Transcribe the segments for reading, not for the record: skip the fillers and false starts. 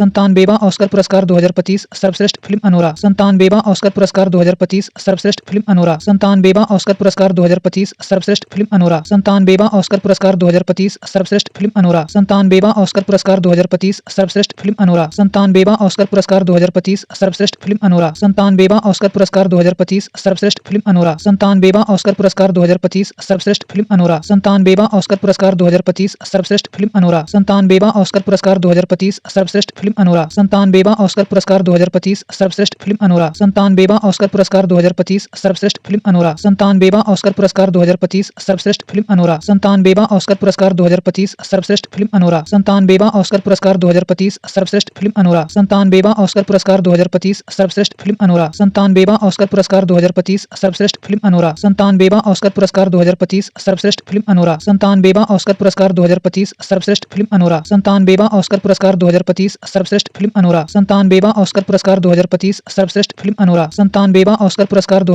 97वां Oscar पुरस्कार 2025 सर्वश्रेष्ठ film Anora. 97वां ऑस्कर पुरस्कार 2025 सर्वश्रेष्ठ फिल्म अनोरा। 97वां ऑस्कर पुरस्कार 2025 सर्वश्रेष्ठ फिल्म अनोरा। 97वां ऑस्कर पुरस्कार 2025 सर्वश्रेष्ठ फिल्म अनोरा। 97वां ऑस्कर पुरस्कार 2025 सर्वश्रेष्ठ फिल्म अनोरा। 97वां ऑस्कर पुरस्कार 2025 सर्वश्रेष्ठ फिल्म अनोरा। 97वां ऑस्कर पुरस्कार 2025 सर्वश्रेष्ठ फिल्म अनोरा। 97वां ऑस्कर पुरस्कार 2025 सर्वश्रेष्ठ फिल्म अनोरा। 97वां ऑस्कर पुरस्कार 2025 सर्वश्रेष्ठ फिल्म अनोरा। 97वां ऑस्कर पुरस्कार 2025 सर्वश्रेष्ठ फिल्म अनोरा। 97वां ऑस्कर पुरस्कार 2025 सर्वश्रेष्ठ फिल्म अनोरा। 97वां ऑस्कर पुरस्कार 2025 सर्वश्रेष्ठ फिल्म अनोरा। 97वां ऑस्कर पुरस्कार 2025 सर्वश्रेष्ठ फिल्म अनोरा। 97वां ऑस्कर पुरस्कार 2025 सर्वश्रेष्ठ फिल्म अनोरा। 97वां ऑस्कर पुरस्कार 2025 सर्वश्रेष्ठ फिल्म अनोरा। 97वां ऑस्कर पुरस्कार 2025 सर्वश्रेष्ठ फिल्म अनोरा। 97वां ऑस्कर पुरस्कार 2025 सर्वश्रेष्ठ फिल्म अनोरा। 97वां ऑस्कर पुरस्कार 2025 सर्वश्रेष्ठ फिल्म अनोरा। 97वां ऑस्कर पुरस्कार 2025 सर्वश्रेष्ठ फिल्म अनोरा। 97वां ऑस्कर पुरस्कार 2025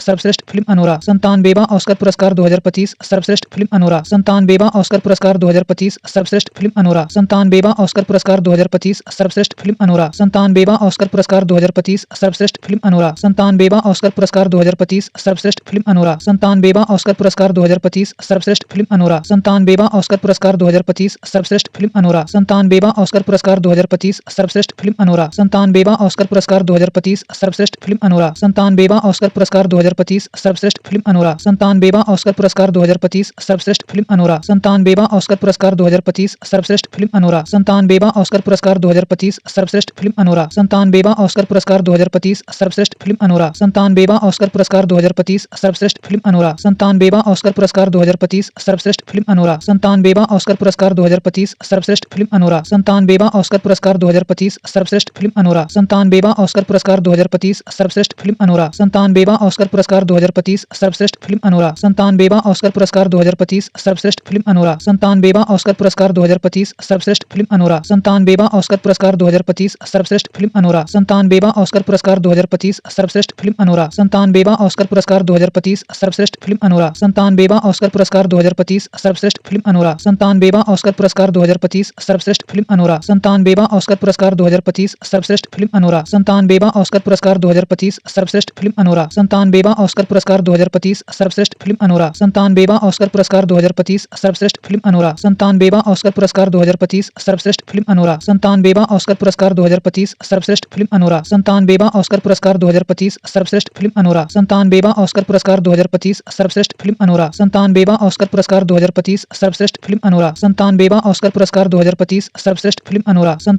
सर्वश्रेष्ठ फिल्म अनोरा। 97वां ऑस्कर पुरस्कार 2025 सर्वश्रेष्ठ फिल्म अनोरा। 97वां ऑस्कर पुरस्कार 2025 सर्वश्रेष्ठ फिल्म अनोरा। 97वां ऑस्कर पुरस्कार 2025 सर्वश्रेष्ठ फिल्म अनोरा। 97वां ऑस्कर पुरस्कार 2025 सर्वश्रेष्ठ फिल्म अनोरा। 97वां ऑस्कर पुरस्कार 2025 सर्वश्रेष्ठ फिल्म अनोरा। 97वां ऑस्कर पुरस्कार 2025 सर्वश्रेष्ठ फिल्म अनोरा। 97वां ऑस्कर पुरस्कार 2025 सर्वश्रेष्ठ फिल्म अनोरा। 97वां ऑस्कर पुरस्कार 2025 सर्वश्रेष्ठ फिल्म अनोरा। 97वां ऑस्कर पुरस्कार 2025 सर्वश्रेष्ठ फिल्म अनोरा। 97वां ऑस्कर पुरस्कार 2025 सर्वश्रेष्ठ फिल्म अनोरा। 97वां ऑस्कर पुरस्कार 2025 सर्वश्रेष्ठ फिल्म अनोरा। 97वां ऑस्कर पुरस्कार 2025 सर्वश्रेष्ठ फिल्म अनोरा। 97वां ऑस्कर पुरस्कार 2025 सर्वश्रेष्ठ फिल्म अनोरा। 97वां ऑस्कर पुरस्कार 2025 सर्वश्रेष्ठ फिल्म अनोरा। 97वां ऑस्कर पुरस्कार 2025 सर्वश्रेष्ठ फिल्म अनोरा। 97वां ऑस्कर पुरस्कार 2025 सर्वश्रेष्ठ फिल्म अनोरा। 97वां ऑस्कर पुरस्कार 2025 सर्वश्रेष्ठ फिल्म अनोरा। 97वां ऑस्कर पुरस्कार 2025 सर्वश्रेष्ठ फिल्म अनोरा। 97वां ऑस्कर पुरस्कार 2025 सर्वश्रेष्ठ फिल्म अनोरा। 97वां ऑस्कर पुरस्कार 2025 सर्वश्रेष्ठ फिल्म अनोरा। 97वां ऑस्कर पुरस्कार 2025 सर्वश्रेष्ठ फिल्म अनोरा। 97वां ऑस्कर पुरस्कार 2025 सर्वश्रेष्ठ फिल्म अनोरा। 97वां ऑस्कर पुरस्कार 2025 सर्वश्रेष्ठ फिल्म अनोरा। 97वां ऑस्कर पुरस्कार 2025 सर्वश्रेष्ठ फिल्म अनोरा। 97वां ऑस्कर पुरस्कार 2025 सर्वश्रेष्ठ फिल्म अनोरा। 97वां ऑस्कर पुरस्कार 2025 सर्वश्रेष्ठ फिल्म अनोरा। 97वां ऑस्कर पुरस्कार 2025 सर्वश्रेष्ठ फिल्म अनोरा। 97वां ऑस्कर पुरस्कार 2025 सर्वश्रेष्ठ फिल्म अनोरा। 97वां ऑस्कर पुरस्कार 2025 सर्वश्रेष्ठ फिल्म अनोरा। 97वां ऑस्कर पुरस्कार 2025 सर्वश्रेष्ठ फिल्म अनोरा। 97वां ऑस्कर पुरस्कार 2025 सर्वश्रेष्ठ फिल्म अनोरा। 97वां ऑस्कर पुरस्कार 2025 सर्वश्रेष्ठ फिल्म अनोरा। 97वां ऑस्कर पुरस्कार 2025 सर्वश्रेष्ठ फिल्म अनोरा। 97वां ऑस्कर पुरस्कार 2025 सर्वश्रेष्ठ फिल्म अनोरा। 97वां ऑस्कर पुरस्कार 2025 सर्वश्रेष्ठ फिल्म अनोरा। 97वां ऑस्कर पुरस्कार 2025 सर्वश्रेष्ठ फिल्म अनोरा। 97वां ऑस्कर पुरस्कार 2025 सर्वश्रेष्ठ फिल्म अनोरा। 97वां ऑस्कर पुरस्कार 2025 सर्वश्रेष्ठ फिल्म अनोरा। 97वां ऑस्कर पुरस्कार 2025 सर्वश्रेष्ठ फिल्म अनोरा। 97वां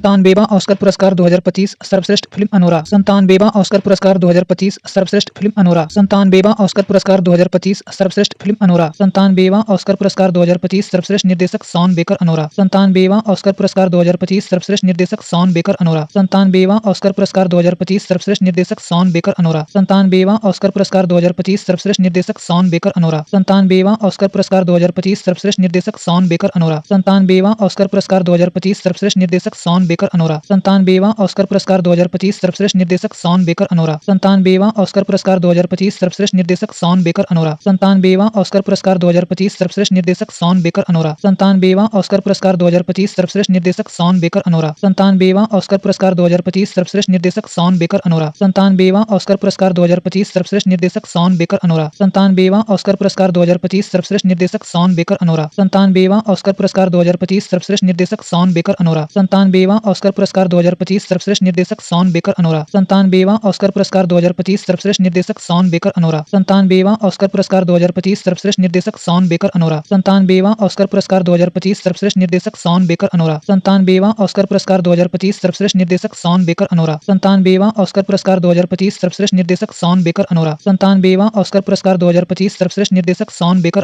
ऑस्कर पुरस्कार 2025 सर्वश्रेष्ठ फिल्म अनोरा। 97वां ऑस्कर पुरस्कार 2025 सर्वश्रेष्ठ फिल्म अनोरा। 97वां ऑस्कर पुरस्कार 2025 सर्वश्रेष्ठ फिल्म अनोरा। 97वां ऑस्कर पुरस्कार 2025 सर्वश्रेष्ठ निर्देशक शॉन बेकर अनोरा। 97वां ऑस्कर पुरस्कार 2025 सर्वश्रेष्ठ निर्देशक शॉन बेकर अनोरा। 97वां ऑस्कर पुरस्कार 2025 सर्वश्रेष्ठ निर्देशक शॉन बेकर अनोरा। 97वां ऑस्कर पुरस्कार 2025 सर्वश्रेष्ठ निर्देशक शॉन बेकर अनोरा। 97वां ऑस्कर पुरस्कार 2025 सर्वश्रेष्ठ निर्देशक शॉन बेकर अनोरा। 97वां ऑस्कर पुरस्कार 2025 सर्वश्रेष्ठ निर्देशक शॉन बेकर अनोरा। 97वां ऑस्कर पुरस्कार 2025 सर्वश्रेष्ठ निर्देशक शॉन बेकर अनोरा। 97वां ऑस्कर पुरस्कार 2025 सर्वश्रेष्ठ निर्देशक शॉन बेकर अनोरा। 97वां ऑस्कर पुरस्कार 2025 सर्वश्रेष्ठ निर्देशक शॉन बेकर अनोरा। 97वां ऑस्कर पुरस्कार 2025 सर्वश्रेष्ठ निर्देशक शॉन बेकर अनोरा। 97वां ऑस्कर पुरस्कार 2025 सर्वश्रेष्ठ निर्देशक शॉन बेकर अनोरा। 97वां ऑस्कर पुरस्कार 2025 सर्वश्रेष्ठ निर्देशक शॉन बेकर अनोरा। 97वां ऑस्कर पुरस्कार 2025 सर्वश्रेष्ठ निर्देशक शॉन बेकर अनोरा। 97वां ऑस्कर पुरस्कार 2025 सर्वश्रेष्ठ निर्देशक शॉन बेकर अनोरा। 97वां ऑस्कर पुरस्कार 2025 सर्वश्रेष्ठ निर्देशक शॉन बेकर अनोरा। 97वां ऑस्कर पुरस्कार 2025 सर्वश्रेष्ठ निर्देशक शॉन बेकर अनोरा। 97वां ऑस्कर पुरस्कार 2025 सर्वश्रेष्ठ निर्देशक शॉन बेकर अनोरा। 97वां ऑस्कर पुरस्कार 2025 सर्वश्रेष्ठ निर्देशक शॉन बेकर अनोरा। 97वां ऑस्कर पुरस्कार 2025 सर्वश्रेष्ठ निर्देशक शॉन बेकर अनोरा। 97वां ऑस्कर पुरस्कार 2025 सर्वश्रेष्ठ निर्देशक शॉन बेकर अनोरा। 97वां ऑस्कर पुरस्कार 2025 सर्वश्रेष्ठ निर्देशक शॉन बेकर अनोरा। 97वां ऑस्कर पुरस्कार 2025 सर्वश्रेष्ठ निर्देशक शॉन बेकर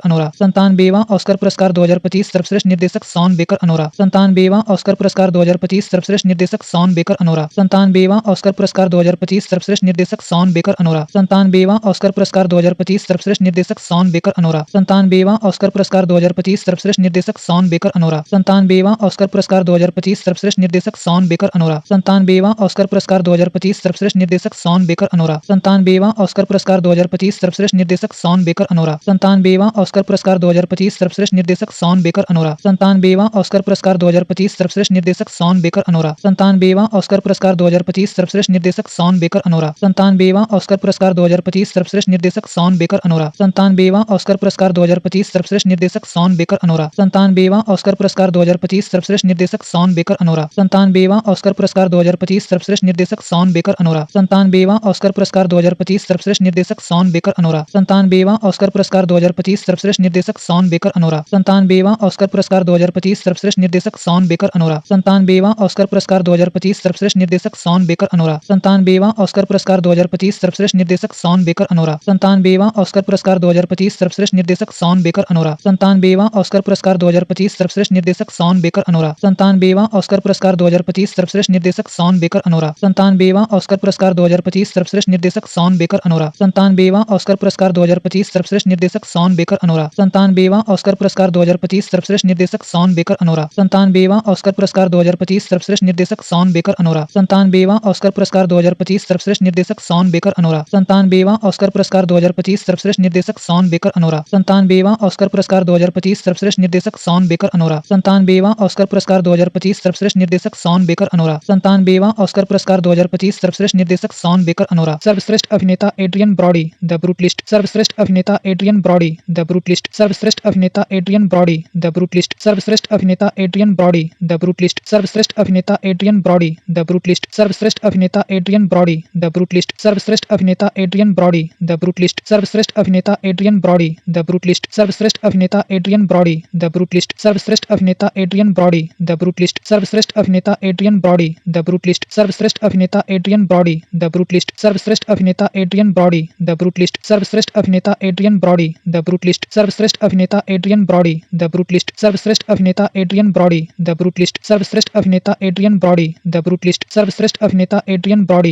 अनोरा। 97वां ऑस्कर पुरस्कार 2025 सर्वश्रेष्ठ निर्देशक शॉन बेकर अनोरा। 97वां ऑस्कर पुरस्कार 2025 सर्वश्रेष्ठ निर्देशक शॉन बेकर अनोरा। 97वां ऑस्कर पुरस्कार 2025 सर्वश्रेष्ठ निर्देशक शॉन बेकर अनोरा। 97वां ऑस्कर पुरस्कार 2025 सर्वश्रेष्ठ निर्देशक शॉन बेकर अनोरा। 97वां ऑस्कर पुरस्कार 2025 सर्वश्रेष्ठ निर्देशक शॉन बेकर अनोरा। 97वां ऑस्कर पुरस्कार 2025 सर्वश्रेष्ठ निर्देशक शॉन बेकर अनोरा। 97वां ऑस्कर पुरस्कार 2025 सर्वश्रेष्ठ निर्देशक शॉन बेकर अनोरा। 97वां ऑस्कर पुरस्कार 2025 सर्वश्रेष्ठ निर्देशक शॉन बेकर अनोरा। 97वां ऑस्कर पुरस्कार 2025 सर्वश्रेष्ठ निर्देशक शॉन बेकर अनोरा। 97वां ऑस्कर पुरस्कार 2025 सर्वश्रेष्ठ निर्देशक शॉन बेकर अनोरा। 97वां ऑस्कर पुरस्कार 2025 सर्वश्रेष्ठ निर्देशक शॉन बेकर अनोरा। 97वां ऑस्कर पुरस्कार 2025 सर्वश्रेष्ठ निर्देशक शॉन बेकर अनोरा। 97वां ऑस्कर पुरस्कार 2025 सर्वश्रेष्ठ निर्देशक शॉन बेकर अनोरा। 97वां ऑस्कर पुरस्कार 2025 सर्वश्रेष्ठ निर्देशक शॉन बेकर अनोरा। 97वां ऑस्कर पुरस्कार 2025 सर्वश्रेष्ठ निर्देशक शॉन बेकर अनोरा। 97वां ऑस्कर पुरस्कार 2025 सर्वश्रेष्ठ निर्देशक शॉन बेकर अनोरा। 97वां ऑस्कर पुरस्कार 2025 सर्वश्रेष्ठ निर्देशक शॉन बेकर अनोरा। 97वां ऑस्कर पुरस्कार 2025 सर्वश्रेष्ठ निर्देशक शॉन बेकर अनोरा। 97वां ऑस्कर पुरस्कार 2025 सर्वश्रेष्ठ निर्देशक शॉन बेकर अनोरा। 97वां ऑस्कर पुरस्कार 2025 सर्वश्रेष्ठ निर्देशक शॉन बेकर अनोरा। 97वां ऑस्कर पुरस्कार 2025 सर्वश्रेष्ठ निर्देशक शॉन बेकर अनोरा। 97वां ऑस्कर पुरस्कार 2025 सर्वश्रेष्ठ निर्देशक शॉन बेकर अनोरा। 97वां ऑस्कर पुरस्कार 2025 सर्वश्रेष्ठ निर्देशक शॉन बेकर अनोरा। 97वां ऑस्कर पुरस्कार 2025 सर्वश्रेष्ठ निर्देशक शॉन बेकर अनोरा। 97वां ऑस्कर पुरस्कार 2025 सर्वश्रेष्ठ निर्देशक शॉन बेकर अनोरा। 97वां ऑस्कर पुरस्कार 2025 सर्वश्रेष्ठ निर्देशक शॉन बेकर अनोरा। 97वां ऑस्कर पुरस्कार 2025 सर्वश्रेष्ठ निर्देशक शॉन बेकर अनोरा। 97वां ऑस्कर पुरस्कार 2025 सर्वश्रेष्ठ निर्देशक शॉन बेकर अनोरा। 97वां ऑस्कर पुरस्कार 2025 सर्वश्रेष्ठ निर्देशक शॉन बेकर अनोरा। 97वां ऑस्कर पुरस्कार 2025 सर्वश्रेष्ठ निर्देशक शॉन बेकर अनोरा। 97वां ऑस्कर पुरस्कार 2025 सर्वश्रेष्ठ निर्देशक शॉन बेकर अनोरा। सर्वश्रेष्ठ अभिनेता एड्रियन ब्रॉडी द ब्रूटलिस्ट। सर्वश्रेष्ठ अभिनेता एड्रियन ब्रॉडी द ब्रूटलिस्ट। सर्वश्रेष्ठ अभिनेता एड्रियन ब्रॉडी द ब्रूटलिस्ट। सर्वश्रेष्ठ अभिनेता एड्रियन ब्रॉडी द ब्रूटलिस्ट। सर्वश्रेष्ठ अभिनेता एड्रियन ब्रॉडी द ब्रूटलिस्ट। सर्वश्रेष्ठ अभिनेता एड्रियन ब्रॉडी द ब्रूटलिस्ट। सर्वश्रेष्ठ अभिनेता एड्रियन ब्रॉडी द ब्रूटलिस्ट। सर्वश्रेष्ठ अभिनेता एड्रियन ब्रॉडी द ब्रूटलिस्ट। सर्वश्रेष्ठ अभिनेता एड्रियन ब्रॉडी द ब्रूटलिस्ट। सर्वश्रेष्ठ अभिनेता एड्रियन ब्रॉडी द ब्रूटलिस्ट। सर्वश्रेष्ठ अभिनेता एड्रियन ब्रॉडी द ब्रूटलिस्ट। सर्वश्रेष्ठ अभिनेता एड्रियन ब्रॉडी द ब्रूटलिस्ट। सर्वश्रेष्ठ अभिनेता एड्रियन ब्रॉडी द ब्रूटलिस्ट। सर्वश्रेष्ठ अभिनेता एड्रियन ब्रॉडी द ब्रूटलिस्ट। सर्वश्रेष्ठ अभिनेता एड्रियन ब्रॉडी द ब्रूटलिस्ट। सर्वश्रेष्ठ अभिनेता एड्रियन ब्रॉडी द ब्रूटलिस्ट। सर्वश्रेष्ठ अभिनेता एड्रियन ब्रॉडी द ब्रूटलिस्ट। सर्वश्रेष्ठ अभिनेता एड्रियन ब्रॉडी द ब्रूटलिस्ट। सर्वश्रेष्ठ अभिनेता एड्रियन ब्रॉडी द ब्रूटलिस्ट। सर्वश्रेष्ठ अभिनेता एड्रियन ब्रॉडी द ब्रूटलिस्ट। सर्वश्रेष्ठ अभिनेता एड्रियन ब्रॉडी द ब्रूटलिस्ट। सर्वश्रेष्ठ अभिनेता एड्रियन ब्रॉडी द ब्रूटलिस्ट। सर्वश्रेष्ठ अभिनेता एड्रियन ब्रॉडी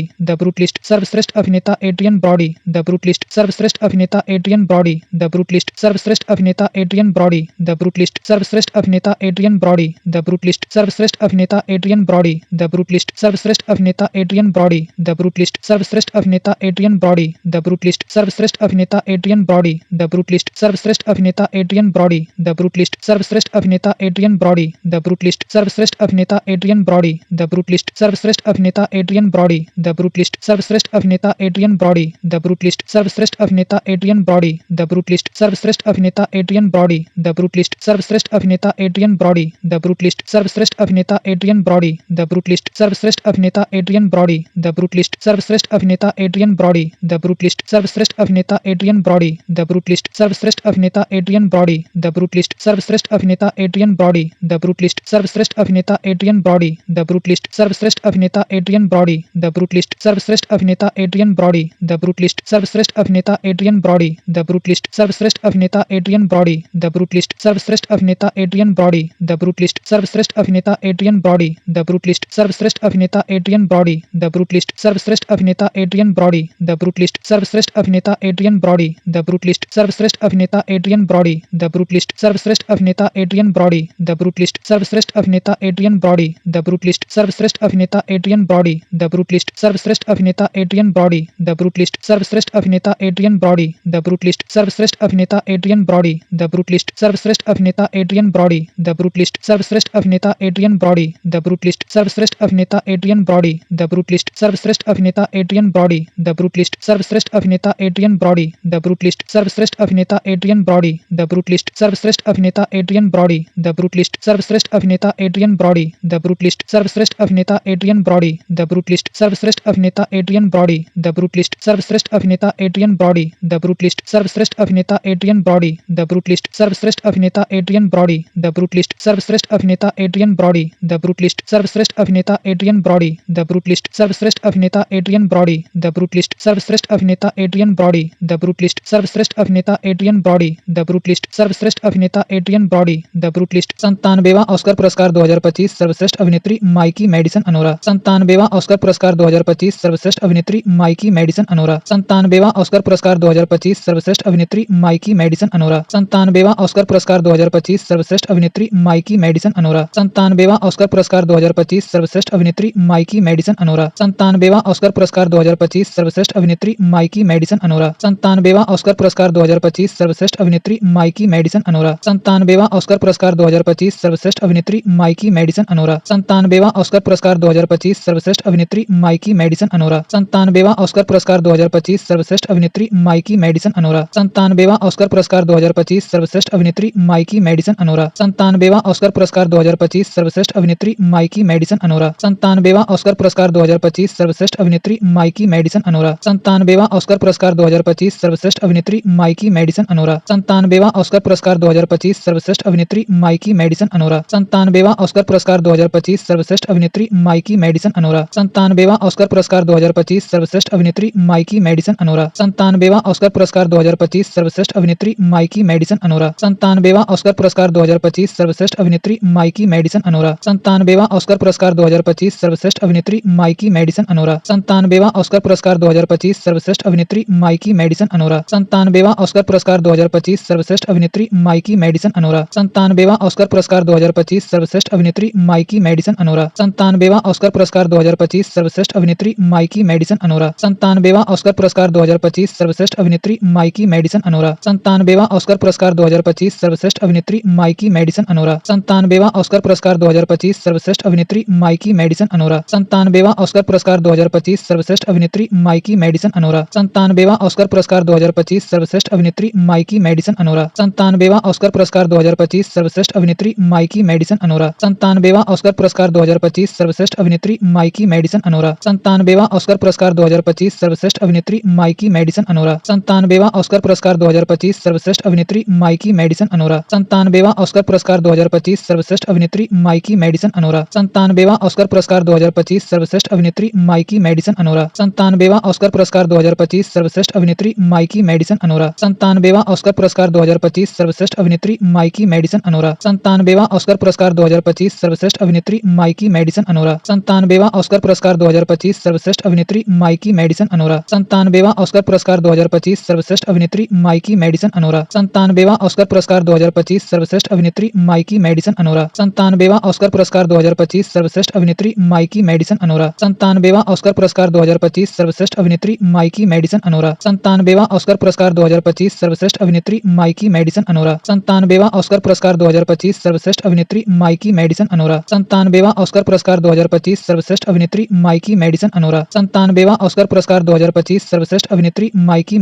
द ब्रूटलिस्ट। सर्वश्रेष्ठ अभिनेता एड्रियन ब्रॉडी द ब्रूटलिस्ट। सर्वश्रेष्ठ अभिनेता एड्रियन ब्रॉडी द ब्रूटलिस्ट। सर्वश्रेष्ठ अभिनेता एड्रियन ब्रॉडी द ब्रूटलिस्ट। सर्वश्रेष्ठ अभिनेता एड्रियन ब्रॉडी द ब्रूटलिस्ट। सर्वश्रेष्ठ अभिनेता एड्रियन ब्रॉडी द ब्रूटलिस्ट। सर्वश्रेष्ठ अभिनेता एड्रियन ब्रॉडी द ब्रूटलिस्ट। सर्वश्रेष्ठ अभिनेता एड्रियन ब्रॉडी द ब्रूटलिस्ट। सर्वश्रेष्ठ अभिनेता एड्रियन ब्रॉडी द ब्रूटलिस्ट। सर्वश्रेष्ठ अभिनेता एड्रियन ब्रॉडी द ब्रूटलिस्ट। सर्वश्रेष्ठ अभिनेता एड्रियन ब्रॉडी द ब्रूटलिस्ट। सर्वश्रेष्ठ अभिनेता एड्रियन ब्रॉडी द ब्रूटलिस्ट। सर्वश्रेष्ठ अभिनेता एड्रियन ब्रॉडी द ब्रूटलिस्ट। सर्वश्रेष्ठ अभिनेता एड्रियन ब्रॉडी द ब्रूटलिस्ट। सर्वश्रेष्ठ अभिनेता एड्रियन ब्रॉडी द ब्रूटलिस्ट। सर्वश्रेष्ठ अभिनेता एड्रियन ब्रॉडी द ब्रूटलिस्ट। सर्वश्रेष्ठ अभिनेता एड्रियन ब्रॉडी द ब्रूटलिस्ट। सर्वश्रेष्ठ अभिनेता एड्रियन ब्रॉडी द ब्रूटलिस्ट। सर्वश्रेष्ठ अभिनेता एड्रियन ब्रॉडी द ब्रूटलिस्ट। सर्वश्रेष्ठ अभिनेता एड्रियन ब्रॉडी द ब्रूटलिस्ट। सर्वश्रेष्ठ अभिनेता एड्रियन ब्रॉडी द ब्रूटलिस्ट। सर्वश्रेष्ठ अभिनेता एड्रियन ब्रॉडी द ब्रूटलिस्ट। सर्वश्रेष्ठ अभिनेता एड्रियन ब्रॉडी द ब्रूटलिस्ट। सर्वश्रेष्ठ अभिनेता एड्रियन ब्रॉडी द ब्रूटलिस्ट। सर्वश्रेष्ठ अभिनेता एड्रियन ब्रॉडी द ब्रूटलिस्ट। सर्वश्रेष्ठ अभिनेता एड्रियन ब्रॉडी द ब्रूटलिस्ट। सर्वश्रेष्ठ अभिनेता एड्रियन ब्रॉडी द ब्रूटलिस्ट। सर्वश्रेष्ठ अभिनेता एड्रियन ब्रॉडी द ब्रूटलिस्ट। सर्वश्रेष्ठ अभिनेता एड्रियन ब्रॉडी द ब्रूटलिस्ट। सर्वश्रेष्ठ अभिनेता एड्रियन ब्रॉडी द ब्रूटलिस्ट। सर्वश्रेष्ठ अभिनेता एड्रियन ब्रॉडी द ब्रूटलिस्ट। सर्वश्रेष्ठ अभिनेता एड्रियन ब्रॉडी द ब्रूटलिस्ट। सर्वश्रेष्ठ अभिनेता एड्रियन ब्रॉडी द ब्रूटलिस्ट। सर्वश्रेष्ठ अभिनेता एड्रियन ब्रॉडी द ब्रूटलिस्ट। सर्वश्रेष्ठ अभिनेता एड्रियन ब्रॉडी द ब्रूटलिस्ट। सर्वश्रेष्ठ अभिनेता एड्रियन ब्रॉडी द ब्रूटलिस्ट। सर्वश्रेष्ठ अभिनेता एड्रियन ब्रॉडी द ब्रूटलिस्ट। सर्वश्रेष्ठ अभिनेता एड्रियन ब्रॉडी द ब्रूटलिस्ट। सर्वश्रेष्ठ अभिनेता एड्रियन ब्रॉडी द ब्रूटलिस्ट। सर्वश्रेष्ठ अभिनेता एड्रियन ब्रॉडी द ब्रूटलिस्ट। सर्वश्रेष्ठ अभिनेता एड्रियन ब्रॉडी द ब्रूटलिस्ट। सर्वश्रेष्ठ अभिनेता एड्रियन ब्रॉडी द ब्रूटलिस्ट। सर्वश्रेष्ठ अभिनेता एड्रियन ब्रॉडी द ब्रूटलिस्ट। सर्वश्रेष्ठ अभिनेता एड्रियन ब्रॉडी द ब्रूटलिस्ट। सर्वश्रेष्ठ अभिनेता एड्रियन ब्रॉडी द ब्रूटलिस्ट। सर्वश्रेष्ठ अभिनेता एड्रियन ब्रॉडी द ब्रूटलिस्ट। सर्वश्रेष्ठ अभिनेता एड्रियन ब्रॉडी द ब्रूटलिस्ट। सर्वश्रेष्ठ अभिनेता एड्रियन ब्रॉडी द ब्रूटलिस्ट। सर्वश्रेष्ठ अभिनेता एड्रियन ब्रॉडी द ब्रूटलिस्ट। सर्वश्रेष्ठ अभिनेता एड्रियन ब्रॉडी द ब्रूटलिस्ट। सर्वश्रेष्ठ अभिनेता एड्रियन ब्रॉडी द ब्रूटलिस्ट। सर्वश्रेष्ठ अभिनेता एड्रियन ब्रॉडी द ब्रूटलिस्ट। सर्वश्रेष्ठ अभिनेता एड्रियन ब्रॉडी द ब्रूटलिस्ट। सर्वश्रेष्ठ अभिनेता एड्रियन ब्रॉडी द ब्रूटलिस्ट। 97वां ऑस्कर पुरस्कार 2025 सर्वश्रेष्ठ अभिनेत्री माइकी मैडिसन अनोरा। 97वां ऑस्कर पुरस्कार 2025 सर्वश्रेष्ठ अभिनेत्री माइकी मैडिसन अनोरा। 97वां ऑस्कर पुरस्कार 2025 सर्वश्रेष्ठ अभिनेत्री माइकी मैडिसन अनोरा। 97वां ऑस्कर पुरस्कार 2025 सर्वश्रेष्ठ अभिनेत्री माइकी मैडिसन अनोरा। 97वां ऑस्कर पुरस्कार 2025 सर्वश्रेष्ठ अभिनेत्री माइकी मैडिसन अनोरा। 97वां ऑस्कर पुरस्कार 2025 सर्वश्रेष्ठ अभिनेत्री माइकी मैडिसन अनोरा। 97वां ऑस्कर पुरस्कार 2025 सर्वश्रेष्ठ अभिनेत्री माइकी मैडिसन अनोरा। 97वां ऑस्कर पुरस्कार 2025 सर्वश्रेष्ठ अभिनेत्री माइकी मैडिसन अनोरा। 97वां ऑस्कर पुरस्कार 2025 सर्वश्रेष्ठ अभिनेत्री माइकी मैडिसन अनोरा। 97वां ऑस्कर पुरस्कार 2025 सर्वश्रेष्ठ अभिनेत्री माइकी मैडिसन अनोरा। 97वां ऑस्कर पुरस्कार 2025 सर्वश्रेष्ठ अभिनेत्री माइकी मैडिसन अनोरा। 97वां ऑस्कर पुरस्कार 2025 सर्वश्रेष्ठ अभिनेत्री माइकी मैडिसन अनोरा। 97वां ऑस्कर पुरस्कार 2025 सर्वश्रेष्ठ अभिनेत्री माइकी मैडिसन अनोरा। 97वां ऑस्कर पुरस्कार 2025 सर्वश्रेष्ठ अभिनेत्री माइकी मैडिसन अनोरा। 97वां ऑस्कर पुरस्कार 2025 सर्वश्रेष्ठ अभिनेत्री माइकी मैडिसन अनोरा। 97वां ऑस्कर पुरस्कार 2025 सर्वश्रेष्ठ अभिनेत्री माइकी मैडिसन अनोरा। 97वां ऑस्कर पुरस्कार 2025 सर्वश्रेष्ठ अभिनेत्री माइकी मैडिसन अनोरा। 97वां ऑस्कर पुरस्कार 2025 सर्वश्रेष्ठ अभिनेत्री माइकी मैडिसन अनोरा। 97वां ऑस्कर पुरस्कार 2025 सर्वश्रेष्ठ अभिनेत्री माइकी मैडिसन अनोरा। 97वां ऑस्कर पुरस्कार 2025 सर्वश्रेष्ठ अभिनेत्री माइकी मैडिसन अनोरा। 97वां ऑस्कर पुरस्कार 2025 सर्वश्रेष्ठ अभिनेत्री माइकी मैडिसन अनोरा। 97वां ऑस्कर पुरस्कार 2025 सर्वश्रेष्ठ अभिनेत्री माइकी मैडिसन अनोरा। 97वां ऑस्कर पुरस्कार 2025 सर्वश्रेष्ठ अभिनेत्री माइकी मैडिसन अनोरा। 97वां ऑस्कर पुरस्कार 2025 सर्वश्रेष्ठ अभिनेत्री माइकी मैडिसन अनोरा। 97वां ऑस्कर पुरस्कार 2025 सर्वश्रेष्ठ अभिनेत्री माइकी मैडिसन अनोरा। 97वां ऑस्कर पुरस्कार 2025 सर्वश्रेष्ठ अभिनेत्री माइकी मैडिसन अनोरा। 97वां ऑस्कर पुरस्कार 2025 सर्वश्रेष्ठ अभिनेत्री माइकी मैडिसन अनोरा। 97वां ऑस्कर पुरस्कार 2025 सर्वश्रेष्ठ अभिनेत्री माइकी मैडिसन अनोरा। 97वां ऑस्कर पुरस्कार 2025 सर्वश्रेष्ठ अभिनेत्री माइकी मैडिसन अनोरा। 97वां ऑस्कर पुरस्कार 2025 सर्वश्रेष्ठ अभिनेत्री माइकी मैडिसन अनोरा। 97वां ऑस्कर पुरस्कार 2025 सर्वश्रेष्ठ अभिनेत्री माइकी मैडिसन अनोरा। 97वां ऑस्कर पुरस्कार 2025 सर्वश्रेष्ठ अभिनेत्री माइकी मैडिसन अनोरा। 97वां ऑस्कर पुरस्कार 2025 सर्वश्रेष्ठ अभिनेत्री माइकी मैडिसन अनोरा। 97वां ऑस्कर पुरस्कार 2025 सर्वश्रेष्ठ अभिनेत्री माइकी मैडिसन अनोरा। 97वां ऑस्कर पुरस्कार 2025 सर्वश्रेष्ठ अभिनेत्री माइकी मैडिसन अनोरा। 97वां ऑस्कर पुरस्कार 2025 सर्वश्रेष्ठ अभिनेत्री माइकी मैडिसन अनोरा। 97वां ऑस्कर पुरस्कार 2025 सर्वश्रेष्ठ अभिनेत्री माइकी मैडिसन अनोरा। 97वां ऑस्कर पुरस्कार 2025 सर्वश्रेष्ठ अभिनेत्री माइकी मैडिसन अनोरा। 97वां ऑस्कर पुरस्कार 2025 सर्वश्रेष्ठ अभिनेत्री माइकी मैडिसन अनोरा। 97वां ऑस्कर पुरस्कार 2025 सर्वश्रेष्ठ अभिनेत्री माइकी मैडिसन अनोरा। 97वां ऑस्कर पुरस्कार 2025 सर्वश्रेष्ठ अभिनेत्री माइकी मैडिसन अनोरा। 97वां ऑस्कर पुरस्कार 2025 सर्वश्रेष्ठ अभिनेत्री माइकी मैडिसन अनोरा। 97वां ऑस्कर पुरस्कार 2025 सर्वश्रेष्ठ अभिनेत्री माइकी मैडिसन अनोरा। 97वां ऑस्कर पुरस्कार 2025 सर्वश्रेष्ठ अभिनेत्री माइकी मैडिसन अनोरा। 97वां ऑस्कर पुरस्कार 2025 सर्वश्रेष्ठ अभिनेत्री माइकी मैडिसन अनोरा। 97वां ऑस्कर पुरस्कार 2025 सर्वश्रेष्ठ अभिनेत्री माइकी मैडिसन अनोरा। 97वां ऑस्कर पुरस्कार 2025 सर्वश्रेष्ठ अभिनेत्री माइकी मैडिसन अनोरा। 97वां ऑस्कर पुरस्कार 2025 सर्वश्रेष्ठ अभिनेत्री माइकी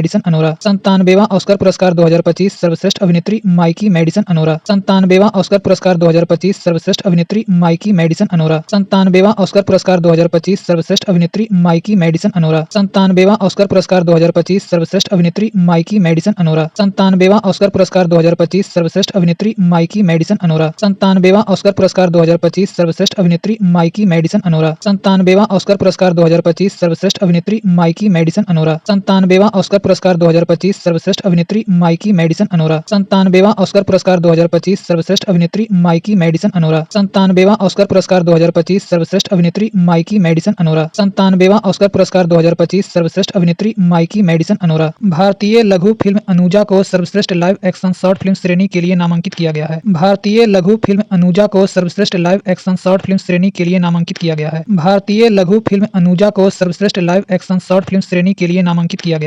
मैडिसन अनोरा। 97वां ऑस्कर पुरस्कार 2025 सर्वश्रेष्ठ अभिनेत्री माइकी मैडिसन अनोरा। 97वां ऑस्कर पुरस्कार 2025 सर्वश्रेष्ठ अभिनेत्री माइकी मैडिसन अनोरा। 97वां ऑस्कर पुरस्कार 2025 सर्वश्रेष्ठ अभिनेत्री माइकी मैडिसन अनोरा। 97वां ऑस्कर पुरस्कार 2025 सर्वश्रेष्ठ अभिनेत्री माइकी मैडिसन अनोरा। 97वां ऑस्कर पुरस्कार 2025 सर्वश्रेष्ठ अभिनेत्री माइकी मैडिसन अनोरा। 97वां ऑस्कर पुरस्कार 2025 सर्वश्रेष्ठ अभिनेत्री माइकी मैडिसन अनोरा। 97वां ऑस्कर पुरस्कार 2025 सर्वश्रेष्ठ अभिनेत्री माइकी मैडिसन अनोरा। 97वां ऑस्कर पुरस्कार 2025 सर्वश्रेष्ठ अभिनेत्री माइकी मैडिसन अनोरा। 97वां ऑस्कर पुरस्कार 2025 सर्वश्रेष्ठ अभिनेत्री माइकी मैडिसन अनोरा। 97वां ऑस्कर पुरस्कार 2025 सर्वश्रेष्ठ अभिनेत्री माइकी मैडिसन अनोरा। 97वां ऑस्कर पुरस्कार 2025 सर्वश्रेष्ठ अभिनेत्री माइकी मैडिसन अनोरा। भारतीय लघु फिल्म अनुजा को सर्वश्रेष्ठ लाइव एक्शन शॉर्ट फिल्म श्रेणी के लिए नामांकित किया गया है। भारतीय लघु फिल्म अनुजा को सर्वश्रेष्ठ लाइव एक्शन शॉर्ट फिल्म श्रेणी के लिए नामांकित किया गया है। भारतीय लघु फिल्म अनुजा को सर्वश्रेष्ठ लाइव एक्शन शॉर्ट फिल्म श्रेणी के लिए नामांकित किया गया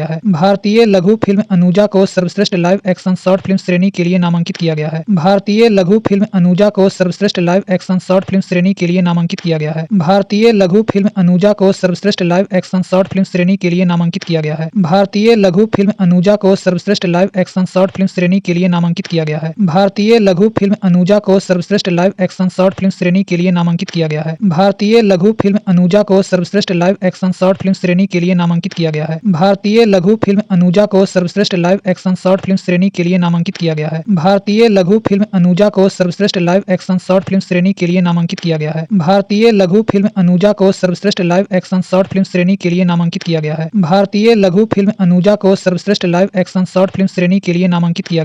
है। भारतीय लघु फिल्म अनुजा को सर्वश्रेष्ठ लाइव एक्शन शॉर्ट फिल्म श्रेणी के लिए नामांकित किया गया है। भारतीय लघु फिल्म अनुजा को सर्वश्रेष्ठ लाइव एक्शन शॉर्ट फिल्म श्रेणी के लिए नामांकित किया गया है। भारतीय लघु फिल्म अनुजा को सर्वश्रेष्ठ लाइव एक्शन शॉर्ट फिल्म श्रेणी के लिए नामांकित किया गया है। भारतीय लघु फिल्म अनुजा को सर्वश्रेष्ठ लाइव एक्शन शॉर्ट फिल्म श्रेणी के लिए नामांकित किया गया है। भारतीय लघु फिल्म अनुजा को सर्वश्रेष्ठ लाइव एक्शन शॉर्ट फिल्म श्रेणी के लिए नामांकित किया गया है। भारतीय लघु फिल्म अनुजा को सर्वश्रेष्ठ लाइव एक्शन शॉर्ट फिल्म श्रेणी के लिए नामांकित किया गया है। भारतीय लघु फिल्म अनुजा को सर्वश्रेष्ठ लाइव एक्शन शॉर्ट फिल्म श्रेणी के लिए नामांकित किया गया है। भारतीय लघु फिल्म अनुजा को सर्वश्रेष्ठ लाइव एक्शन शॉर्ट फिल्म श्रेणी के लिए नामांकित किया गया है। भारतीय लघु फिल्म अनुजा को सर्वश्रेष्ठ लाइव एक्शन शॉर्ट फिल्म श्रेणी के लिए नामांकित किया गया है। भारतीय लघु फिल्म अनुजा को सर्वश्रेष्ठ लाइव एक्शन शॉर्ट फिल्म श्रेणी के लिए नामांकित किया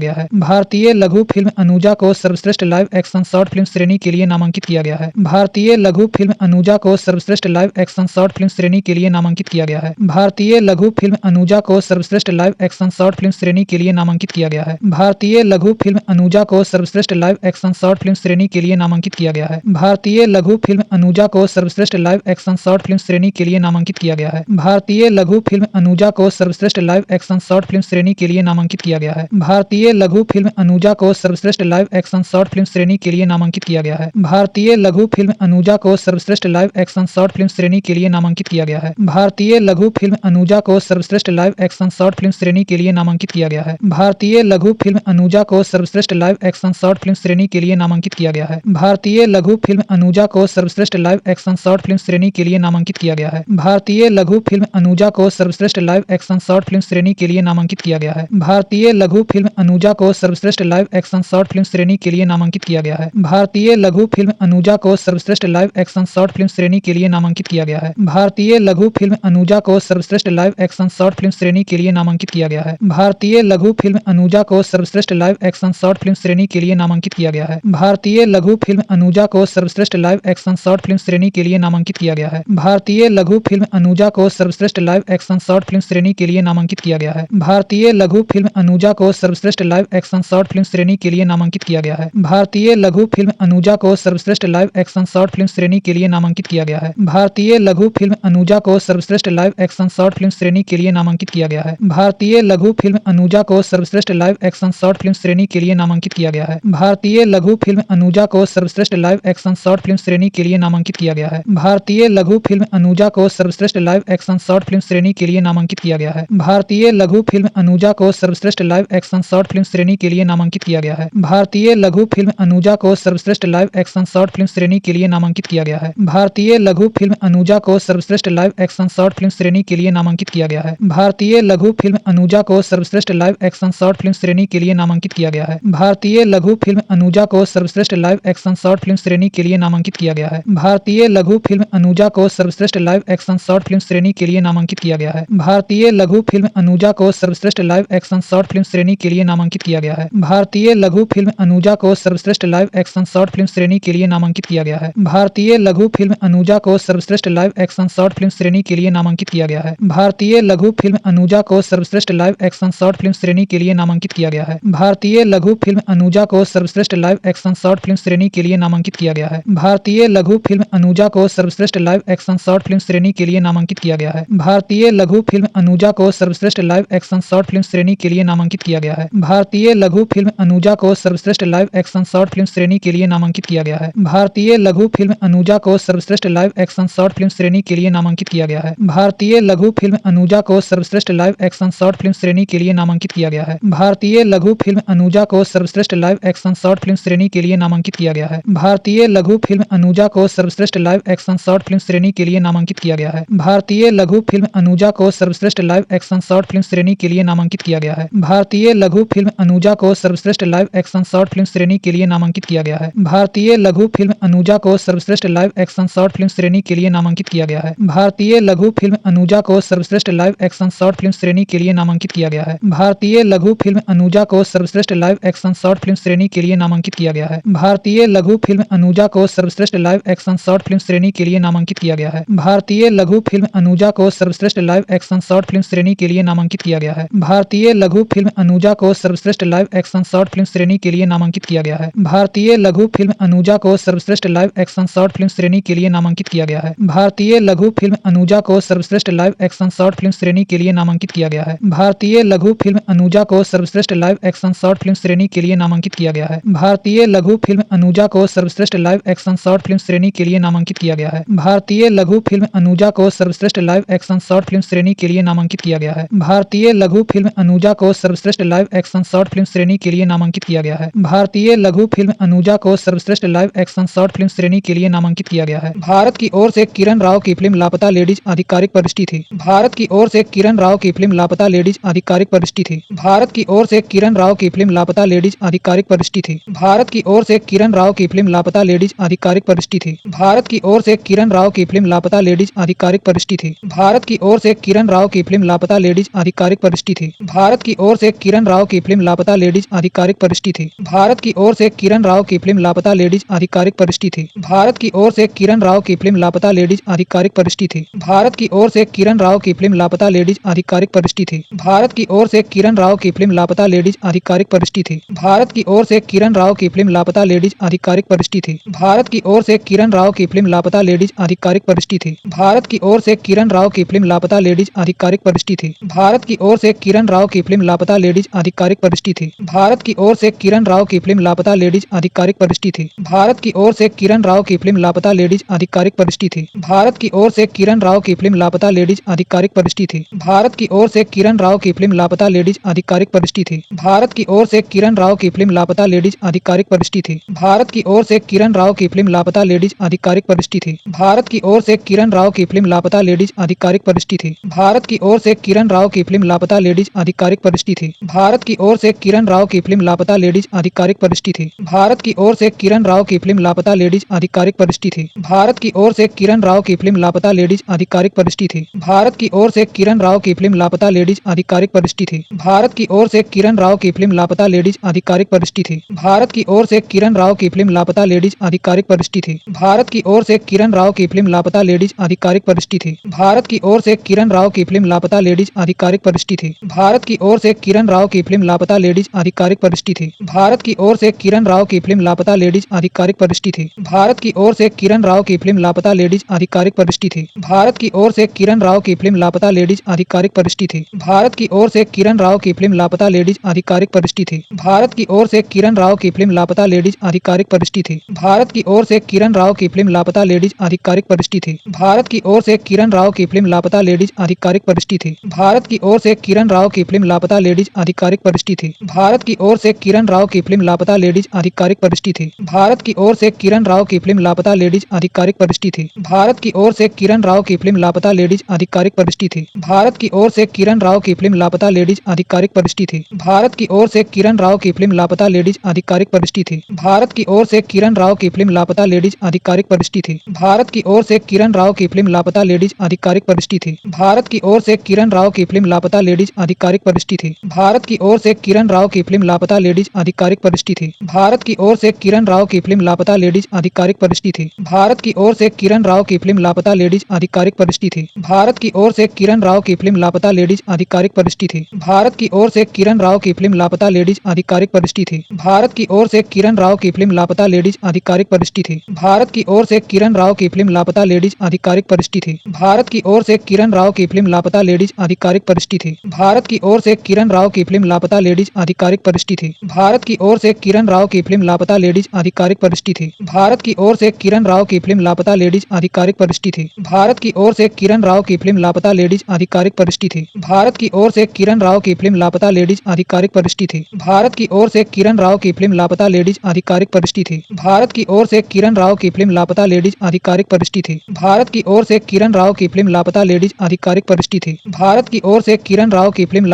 गया है। भारतीय लघु फिल्म अनुजा को सर्वश्रेष्ठ लाइव एक्शन शॉर्ट फिल्म श्रेणी के लिए नामांकित किया गया है। भारतीय लघु फिल्म अनुजा को सर्वश्रेष्ठ लाइव एक्शन शॉर्ट फिल्म श्रेणी के लिए नामांकित किया गया है। भारतीय लघु फिल्म अनुजा को सर्वश्रेष्ठ लाइव एक्शन शॉर्ट फिल्म श्रेणी के लिए नामांकित किया गया है। भारतीय लघु फिल्म अनुजा को सर्वश्रेष्ठ लाइव एक्शन शॉर्ट फिल्म श्रेणी के लिए नामांकित किया गया है। भारतीय लघु फिल्म अनुजा को सर्वश्रेष्ठ लाइव एक्शन शॉर्ट फिल्म श्रेणी के लिए नामांकित किया गया है। भारतीय लघु फिल्म अनुजा को सर्वश्रेष्ठ लाइव एक्शन शॉर्ट फिल्म श्रेणी के लिए नामांकित किया गया है। भारतीय लघु फिल्म अनुजा को सर्वश्रेष्ठ लाइव एक्शन शॉर्ट फिल्म श्रेणी के लिए नामांकित किया गया है। भारतीय लघु फिल्म अनुजा को सर्वश्रेष्ठ लाइव एक्शन शॉर्ट फिल्म श्रेणी के लिए नामांकित किया गया है। भारतीय लघु फिल्म अनुजा को सर्वश्रेष्ठ लाइव एक्शन शॉर्ट फिल्म श्रेणी के लिए नामांकित किया गया है। भारतीय लघु फिल्म अनुजा को सर्वश्रेष्ठ लाइव एक्शन शॉर्ट फिल्म श्रेणी के लिए नामांकित किया गया है। भारतीय लघु फिल्म अनुजा को सर्वश्रेष्ठ लाइव एक्शन शॉर्ट फिल्म श्रेणी के लिए नामांकित किया गया है। भारतीय लघु फिल्म अनुजा को सर्वश्रेष्ठ लाइव एक्शन शॉर्ट फिल्म श्रेणी के लिए नामांकित किया गया है। भारतीय लघु फिल्म अनुजा को सर्वश्रेष्ठ लाइव एक्शन शॉर्ट फिल्म श्रेणी के लिए नामांकित किया गया है। भारतीय लघु फिल्म अनुजा को सर्वश्रेष्ठ लाइव एक्शन शॉर्ट फिल्म श्रेणी के लिए नामांकित किया गया है। भारतीय लघु फिल्म अनुजा को सर्वश्रेष्ठ लाइव एक्शन शॉर्ट फिल्म श्रेणी के लिए नामांकित किया गया है। भारतीय लघु फिल्म अनुजा को सर्वश्रेष्ठ लाइव एक्शन शॉर्ट फिल्म श्रेणी के लिए नामांकित किया गया है। भारतीय लघु फिल्म अनुजा को सर्वश्रेष्ठ लाइव एक्शन शॉर्ट फिल्म श्रेणी के लिए नामांकित किया गया है। भारतीय लघु फिल्म अनुजा को सर्वश्रेष्ठ लाइव एक्शन शॉर्ट फिल्म श्रेणी के लिए नामांकित किया गया है। भारतीय लघु फिल्म अनुजा को सर्वश्रेष्ठ लाइव एक्शन शॉर्ट फिल्म श्रेणी के लिए नामांकित किया गया है। भारतीय लघु फिल्म अनुजा को सर्वश्रेष्ठ लाइव एक्शन शॉर्ट फिल्म श्रेणी के लिए नामांकित किया गया है। भारतीय लघु फिल्म अनुजा को सर्वश्रेष्ठ लाइव एक्शन शॉर्ट फिल्म श्रेणी के लिए नामांकित किया गया है। भारतीय लघु फिल्म अनुजा को सर्वश्रेष्ठ लाइव एक्शन शॉर्ट फिल्म श्रेणी के लिए नामांकित किया गया है। भारतीय लघु फिल्म अनुजा को सर्वश्रेष्ठ लाइव एक्शन शॉर्ट फिल्म श्रेणी के लिए नामांकित किया गया है। भारतीय लघु फिल्म अनुजा को सर्वश्रेष्ठ लाइव एक्शन शॉर्ट फिल्म श्रेणी के लिए नामांकित किया गया है। भारतीय लघु फिल्म अनुजा को सर्वश्रेष्ठ लाइव एक्शन शॉर्ट फिल्म श्रेणी के लिए नामांकित किया गया है। भारतीय लघु फिल्म अनुजा को सर्वश्रेष्ठ लाइव एक्शन शॉर्ट फिल्म श्रेणी के लिए नामांकित किया गया है। भारतीय लघु फिल्म अनुजा को सर्वश्रेष्ठ लाइव एक्शन शॉर्ट फिल्म श्रेणी के लिए नामांकित किया गया है। भारतीय लघु फिल्म अनुजा को सर्वश्रेष्ठ लाइव एक्शन शॉर्ट फिल्म श्रेणी के लिए नामांकित किया गया है। भारतीय लघु फिल्म अनुजा को सर्वश्रेष्ठ लाइव एक्शन शॉर्ट फिल्म श्रेणी के लिए नामांकित किया गया है। भारतीय लघु फिल्म अनुजा को सर्वश्रेष्ठ लाइव एक्शन शॉर्ट फिल्म श्रेणी के लिए नामांकित किया गया है। भारतीय लघु फिल्म अनुजा को सर्वश्रेष्ठ लाइव एक्शन शॉर्ट फिल्म श्रेणी के लिए नामांकित किया गया है। भारतीय लघु फिल्म अनुजा को सर्वश्रेष्ठ लाइव एक्शन शॉर्ट फिल्म श्रेणी के लिए नामांकित किया गया है। भारतीय लघु फिल्म अनुजा को सर्वश्रेष्ठ लाइव एक्शन शॉर्ट फिल्म श्रेणी के लिए नामांकित किया गया है। भारतीय लघु फिल्म अनुजा को सर्वश्रेष्ठ लाइव एक्शन शॉर्ट फिल्म श्रेणी के लिए नामांकित किया गया है। भारतीय लघु फिल्म अनुजा को सर्वश्रेष्ठ लाइव एक्शन शॉर्ट फिल्म श्रेणी के लिए नामांकित किया गया है। भारतीय लघु फिल्म अनुजा को सर्वश्रेष्ठ लाइव एक्शन शॉर्ट फिल्म श्रेणी के लिए नामांकित किया गया है। भारतीय लघु फिल्म अनुजा को सर्वश्रेष्ठ लाइव एक्शन शॉर्ट फिल्म श्रेणी के लिए नामांकित किया गया है। भारतीय लघु फिल्म अनुजा को सर्वश्रेष्ठ लाइव एक्शन शॉर्ट फिल्म श्रेणी के लिए नामांकित किया गया है। भारतीय लघु फिल्म अनुजा को सर्वश्रेष्ठ लाइव एक्शन शॉर्ट फिल्म श्रेणी के लिए नामांकित किया गया है। भारतीय लघु फिल्म अनुजा को सर्वश्रेष्ठ लाइव एक्शन शॉर्ट फिल्म श्रेणी के लिए नामांकित किया गया है। भारतीय लघु फिल्म अनुजा को सर्वश्रेष्ठ लाइव एक्शन शॉर्ट फिल्म श्रेणी के लिए नामांकित किया गया है। भारतीय लघु फिल्म अनुजा को सर्वश्रेष्ठ लाइव एक्शन शॉर्ट फिल्म श्रेणी के लिए नामांकित किया गया है। भारतीय लघु फिल्म अनुजा को सर्वश्रेष्ठ लाइव एक्शन शॉर्ट फिल्म श्रेणी के लिए नामांकित किया गया है। भारतीय लघु फिल्म अनुजा को सर्वश्रेष्ठ लाइव एक्शन शॉर्ट फिल्म श्रेणी के लिए नामांकित किया गया है। भारतीय लघु फिल्म अनुजा को सर्वश्रेष्ठ लाइव एक्शन शॉर्ट फिल्म श्रेणी के लिए नामांकित किया गया है। भारतीय लघु फिल्म अनुजा को सर्वश्रेष्ठ लाइव एक्शन शॉर्ट फिल्म श्रेणी के लिए नामांकित किया गया है। भारतीय लघु फिल्म अनुजा को सर्वश्रेष्ठ लाइव एक्शन शॉर्ट फिल्म श्रेणी के लिए नामांकित किया गया है। भारतीय लघु फिल्म अनुजा को सर्वश्रेष्ठ लाइव एक्शन शॉर्ट फिल्म श्रेणी के लिए नामांकित किया गया है। भारतीय लघु फिल्म अनुजा को सर्वश्रेष्ठ लाइव एक्शन शॉर्ट फिल्म श्रेणी के लिए नामांकित किया गया है। भारतीय लघु फिल्म अनुजा को सर्वश्रेष्ठ लाइव एक्शन शॉर्ट फिल्म श्रेणी के लिए नामांकित किया गया है। भारतीय लघु फिल्म अनुजा को सर्वश्रेष्ठ लाइव एक्शन शॉर्ट फिल्म श्रेणी के लिए नामांकित किया गया है। भारतीय लघु फिल्म अनुजा को सर्वश्रेष्ठ लाइव एक्शन शॉर्ट फिल्म श्रेणी के लिए नामांकित किया गया है। भारतीय लघु फिल्म अनुजा को सर्वश्रेष्ठ लाइव एक्शन शॉर्ट फिल्म श्रेणी के लिए नामांकित किया गया है। भारतीय लघु फिल्म अनुजा को सर्वश्रेष्ठ लाइव एक्शन शॉर्ट फिल्म श्रेणी के लिए नामांकित किया गया है। भारतीय लघु फिल्म अनुजा को सर्वश्रेष्ठ लाइव एक्शन शॉर्ट फिल्म श्रेणी के लिए नामांकित किया गया है। भारतीय लघु फिल्म अनुजा को सर्वश्रेष्ठ लाइव एक्शन शॉर्ट फिल्म श्रेणी के लिए नामांकित किया गया है। भारतीय लघु फिल्म अनुजा को सर्वश्रेष्ठ लाइव एक्शन शॉर्ट फिल्म श्रेणी के लिए नामांकित किया गया है। भारत की ओर से किरण राव की फिल्म लापता लेडीज आधिकारिक प्रविष्टि थी। भारत की ओर से किरण राव की फिल्म लापता लेडीज आधिकारिक प्रविष्टि थी। भारत की ओर से किरण राव की फिल्म लापता लेडीज आधिकारिक प्रविष्टि थी। भारत की ओर से किरण राव की फिल्म लापता लेडीज आधिकारिक प्रविष्टि थी। भारत की ओर से किरण राव की फिल्म लापता लेडीज आधिकारिक प्रविष्टि थी। भारत की ओर से किरण राव की फिल्म लापता लेडीज आधिकारिक प्रविष्टि थी। भारत की ओर से किरण राव की फिल्म लापता लेडीज आधिकारिक प्रविष्टि थी। भारत की ओर से किरण राव की फिल्म लापता लेडीज आधिकारिक प्रविष्टि थी। भारत की ओर से किरण राव की फिल्म लापता लेडीज आधिकारिक प्रविष्टि थी। भारत की ओर से किरण राव की फिल्म लापता लेडीज आधिकारिक प्रविष्टि थी। भारत की ओर से किरण राव की फिल्म लापता लेडीज आधिकारिक प्रविष्टि थी। भारत की ओर से किरण राव की फिल्म लापता लेडीज आधिकारिक प्रविष्टि थी। भारत की ओर से किरण राव की फिल्म लापता लेडीज आधिकारिक प्रविष्टि थी। भारत की ओर से किरण राव की फिल्म लापता लेडीज आधिकारिक प्रविष्टि थी। भारत की ओर से किरण राव की फिल्म लापता लेडीज आधिकारिक प्रविष्टि थी। भारत की ओर से किरण राव की फिल्म लापता लेडीज आधिकारिक प्रविष्टि थी। भारत की ओर से किरण राव की फिल्म लापता लेडीज आधिकारिक प्रविष्टि थी। भारत की ओर से किरण राव की फिल्म लापता लेडीज आधिकारिक प्रविष्टि थी। भारत की ओर से किरण राव की फिल्म लापता लेडीज आधिकारिक प्रविष्टि थी। भारत की ओर से किरण राव की फिल्म लापता लेडीज आधिकारिक प्रविष्टि थी। भारत की ओर से किरण राव की फिल्म लापता लेडीज आधिकारिक प्रविष्टि थी। भारत की ओर से किरण राव की फिल्म लापता लेडीज आधिकारिक प्रविष्टि थी। भारत की ओर से किरण राव की फिल्म लापता लेडीज आधिकारिक प्रविष्टि थी। भारत की ओर से किरण राव की फिल्म लापता लेडीज आधिकारिक प्रविष्टि थी। भारत की ओर से किरण राव की फिल्म लापता लेडीज आधिकारिक प्रविष्टि थी। भारत की ओर से किरण राव की फिल्म लापता लेडीज आधिकारिक प्रविष्टि थी। भारत की ओर से किरण राव की फिल्म लापता लेडीज आधिकारिक प्रविष्टि थी। भारत की ओर से किरण राव की फिल्म लापता लेडीज आधिकारिक प्रविष्टि थी। भारत की ओर से किरण राव की फिल्म लापता लेडीज आधिकारिक प्रविष्टि थी। भारत की ओर से किरण राव की फिल्म लापता लेडीज आधिकारिक प्रविष्टि थी। भारत की ओर से किरण राव की फिल्म लापता लेडीज आधिकारिक प्रविष्टि थी। भारत की ओर से किरण राव की फिल्म लापता लेडीज आधिकारिक प्रविष्टि थी। भारत की ओर से किरण राव की फिल्म लापता लेडीज आधिकारिक प्रविष्टि थी। भारत की ओर से किरण राव की फिल्म लापता लेडीज आधिकारिक प्रविष्टि थी। भारत की ओर से किरण राव की फिल्म लापता लेडीज आधिकारिक प्रविष्टि थी। भारत की ओर से किरण राव की फिल्म लापता लेडीज आधिकारिक प्रविष्टि थी। भारत की ओर से किरण राव की फिल्म लापता लेडीज आधिकारिक प्रविष्टि थी। भारत की ओर से किरण राव की फिल्म लापता लेडीज आधिकारिक प्रविष्टि थी। भारत की ओर से किरण राव की फिल्म लापता लेडीज आधिकारिक प्रविष्टि थी। भारत की ओर से किरण राव की फिल्म लापता लेडीज आधिकारिक प्रविष्टि थी। भारत की ओर से किरण राव की फिल्म लापता लेडीज आधिकारिक प्रविष्टि थी। भारत की ओर से किरण राव की फिल्म लापता लेडीज आधिकारिक प्रविष्टि थी। भारत की ओर से किरण राव की फिल्म लापता लेडीज आधिकारिक प्रविष्टि थी। भारत की ओर से किरण राव की फिल्म लापता लेडीज आधिकारिक प्रविष्टि थी। भारत की ओर से किरण राव की फिल्म लापता लेडीज आधिकारिक प्रविष्टि थी। भारत की ओर से किरण राव की फिल्म लापता लेडीज आधिकारिक प्रविष्टि थी। भारत की ओर से किरण राव की फिल्म लापता लेडीज आधिकारिक प्रविष्टि थी। भारत की ओर से किरण राव की फिल्म लापता लेडीज आधिकारिक प्रविष्टि थी। भारत की ओर से किरण राव की फिल्म लापता लेडीज आधिकारिक प्रविष्टि थी। भारत की ओर से किरण राव की फिल्म लापता लेडीज आधिकारिक प्रविष्टि थी। भारत की ओर से किरण राव की फिल्म लापता लेडीज आधिकारिक प्रविष्टि थी। भारत की ओर से किरण राव की फिल्म लापता लेडीज आधिकारिक प्रविष्टि थी। भारत की ओर से किरण राव की फिल्म लापता लेडीज आधिकारिक प्रविष्टि थी। भारत की ओर से किरण राव की फिल्म लापता लेडीज आधिकारिक प्रविष्टि थी। भारत की ओर से किरण राव की फिल्म लापता लेडीज आधिकारिक प्रविष्टि थी। भारत की ओर से किरण राव की फिल्म लापता लेडीज आधिकारिक प्रविष्टि थी। भारत की ओर से किरण राव की फिल्म लापता लेडीज आधिकारिक प्रविष्टि थी। भारत की ओर से किरण राव की फिल्म लापता लेडीज आधिकारिक प्रविष्टि थी। भारत की ओर से किरण राव की फिल्म लापता लेडीज आधिकारिक प्रविष्टि थी। भारत की ओर से किरण राव की फिल्म लापता लेडीज आधिकारिक प्रविष्टि थी। भारत की ओर से किरण राव की फिल्म लापता लेडीज आधिकारिक प्रविष्टि थी। भारत की ओर से किरण राव की फिल्म लापता लेडीज आधिकारिक प्रविष्टि थी। भारत की ओर से किरण राव की फिल्म लापता लेडीज आधिकारिक प्रविष्टि थी। भारत की ओर से किरण राव की फिल्म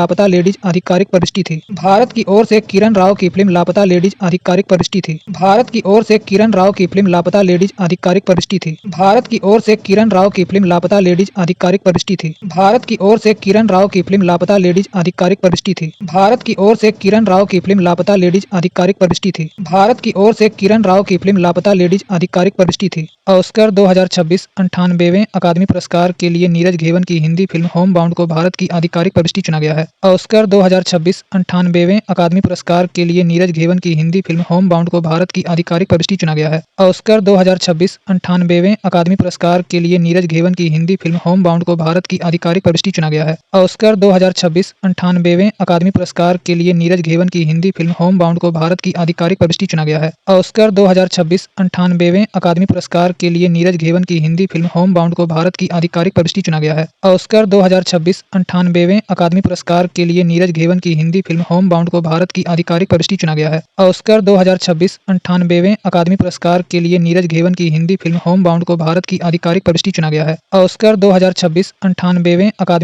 लापता लेडीज आधिकारिक प्रविष्टि थी। भारत की ओर से किरण राव की फिल्म लापता लेडीज आधिकारिक प्रविष्टि थी। भारत की ओर से किरण राव की फिल्म लापता लेडीज आधिकारिक प्रविष्टि थी। भारत की ओर से किरण राव की फिल्म लापता लेडीज आधिकारिक प्रविष्टि थी। भारत की ओर से किरण राव की फिल्म लापता लेडीज आधिकारिक प्रविष्टि थी। भारत की ओर से किरण राव की फिल्म लापता लेडीज आधिकारिक प्रविष्टि थी। भारत की ओर से किरण राव की फिल्म लापता लेडीज आधिकारिक प्रविष्टि थी। भारत की ओर से किरण राव की फिल्म लापता लेडीज आधिकारिक प्रविष्टि थी। ऑस्कर 2026 98वें अकादमी पुरस्कार के लिए नीरज घेवन की हिंदी फिल्म होम बाउंड को भारत की आधिकारिक प्रविष्टि चुना गया है। ऑस्कर 2026 98वें अकादमी पुरस्कार के लिए नीरज घेवन की हिंदी फिल्म होम बाउंड को भारत की आधिकारिक प्रविष्टि चुना गया है। ऑस्कर 2026 98वें अकादमी पुरस्कार के लिए नीरज घेवन की हिंदी फिल्म होम बाउंड को भारत की आधिकारिक प्रविष्टि चुना गया है। ऑस्कर 2026 98वें अकादमी पुरस्कार के लिए नीरज घेवन की हिंदी फिल्म होम बाउंड को भारत की आधिकारिक प्रविष्टि चुना गया है। ऑस्कर 2026 98वें अकादमी पुरस्कार के लिए नीरज घेवन की हिंदी फिल्म होम बाउंड को भारत की आधिकारिक प्रविष्टि चुना गया है। ऑस्कर 2026 98वें अकादमी पुरस्कार के लिए नीरज घेवन की हिंदी फिल्म होम बाउंड को भारत की आधिकारिक प्रविष्टि चुना गया है। ऑस्कर 2026 98वें अकादमी पुरस्कार के लिए नीरज घेवन की हिंदी फिल्म होम बाउंड को भारत की आधिकारिक प्रविष्टि चुना गया है। ऑस्कर 2026 98वें अकादमी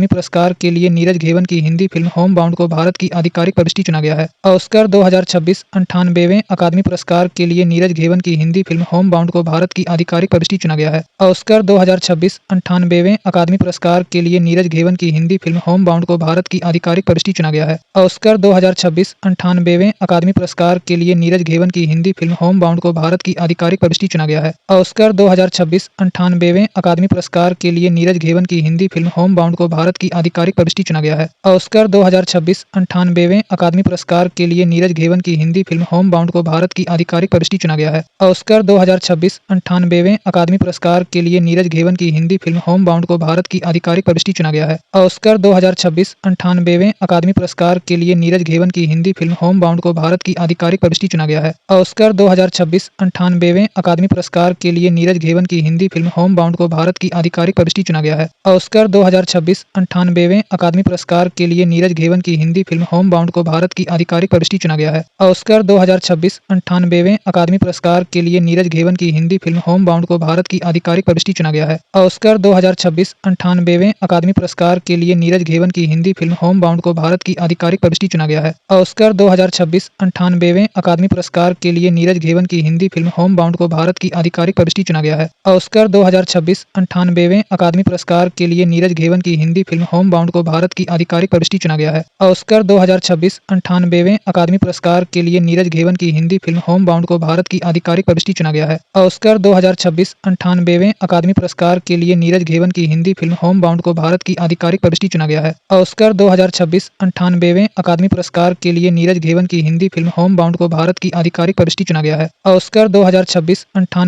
पुरस्कार के लिए नीरज घेवन की हिंदी फिल्म होम बाउंड को भारत की आधिकारिक प्रविष्टि चुना गया है। ऑस्कर 2026 98वें अकादमी पुरस्कार के लिए नीरज घेवन की हिंदी फिल्म होम बाउंड को भारत की आधिकारिक प्रविष्टि चुना गया है। ऑस्कर 2026 98वें अकादमी पुरस्कार के लिए नीरज घेवन की हिंदी फिल्म होम बाउंड को भारत की आधिकारिक प्रविष्टि चुना गया है। ऑस्कर 2026 98वें अकादमी पुरस्कार के लिए नीरज घेवन की हिंदी फिल्म होम बाउंड को भारत की आधिकारिक प्रविष्टि चुना गया है। ऑस्कर 2026 98वें अकादमी पुरस्कार के लिए नीरज घेवन की हिंदी फिल्म होम बाउंड को भारत की आधिकारिक प्रविष्टि चुना गया है। ऑस्कर 2026 98वें अकादमी पुरस्कार के लिए नीरज घेवन की हिंदी फिल्म होम बाउंड को भारत की आधिकारिक प्रविष्टि चुना गया है। ऑस्कर 2026 98वें अकादमी पुरस्कार के लिए नीरज घेवन की हिंदी फिल्म होम बाउंड को भारत की आधिकारिक प्रविष्टि चुना गया है। ऑस्कर 2026 98वें अकादमी पुरस्कार के लिए नीरज घेवन की Hindi Hindi film home bound को भारत की आधिकारिक प्रविष्टि चुना गया है। ऑस्कर 2026 98वें अकादमी पुरस्कार के लिए नीरज घेवन की हिंदी फिल्म होम बाउंड को भारत की आधिकारिक प्रविष्टि चुना गया है। ऑस्कर 2026 98वें अकादमी पुरस्कार के लिए नीरज घेवन की हिंदी फिल्म होम बाउंड को भारत की आधिकारिक प्रविष्टि चुना गया है। ऑस्कर 2026 98वें अकादमी पुरस्कार के लिए नीरज घेवन की हिंदी फिल्म होम बाउंड को भारत की आधिकारिक प्रविष्टि चुना गया है। ऑस्कर 2026 98वें अकादमी पुरस्कार के लिए नीरज घेवन की हिंदी फिल्म होम बाउंड को भारत की आधिकारिक प्रविष्टि चुना गया है। ऑस्कर 2026 98वें अकादमी पुरस्कार के लिए नीरज घेवन की हिंदी फिल्म होम बाउंड को भारत की आधिकारिक प्रविष्टि चुना गया है। ऑस्कर 2026 98वें अकादमी पुरस्कार के लिए नीरज घेवन की हिंदी फिल्म होम बाउंड को भारत की आधिकारिक प्रविष्टि चुना गया है। ऑस्कर 2026 98वें अकादमी पुरस्कार के लिए नीरज घेवन की हिंदी फिल्म होम बाउंड को भारत की आधिकारिक प्रविष्टि चुना गया है। ऑस्कर 2026 98वें अकादमी पुरस्कार के लिए नीरज घेवन की हिंदी फिल्म होम बाउंड को भारत की आधिकारिक प्रविष्टि चुना गया है। ऑस्कर 2026 98वें अकादमी पुरस्कार के लिए नीरज घेवन की हिंदी फिल्म होम बाउंड को भारत की आधिकारिक प्रविष्टि चुना गया है। ऑस्कर 2026 98वें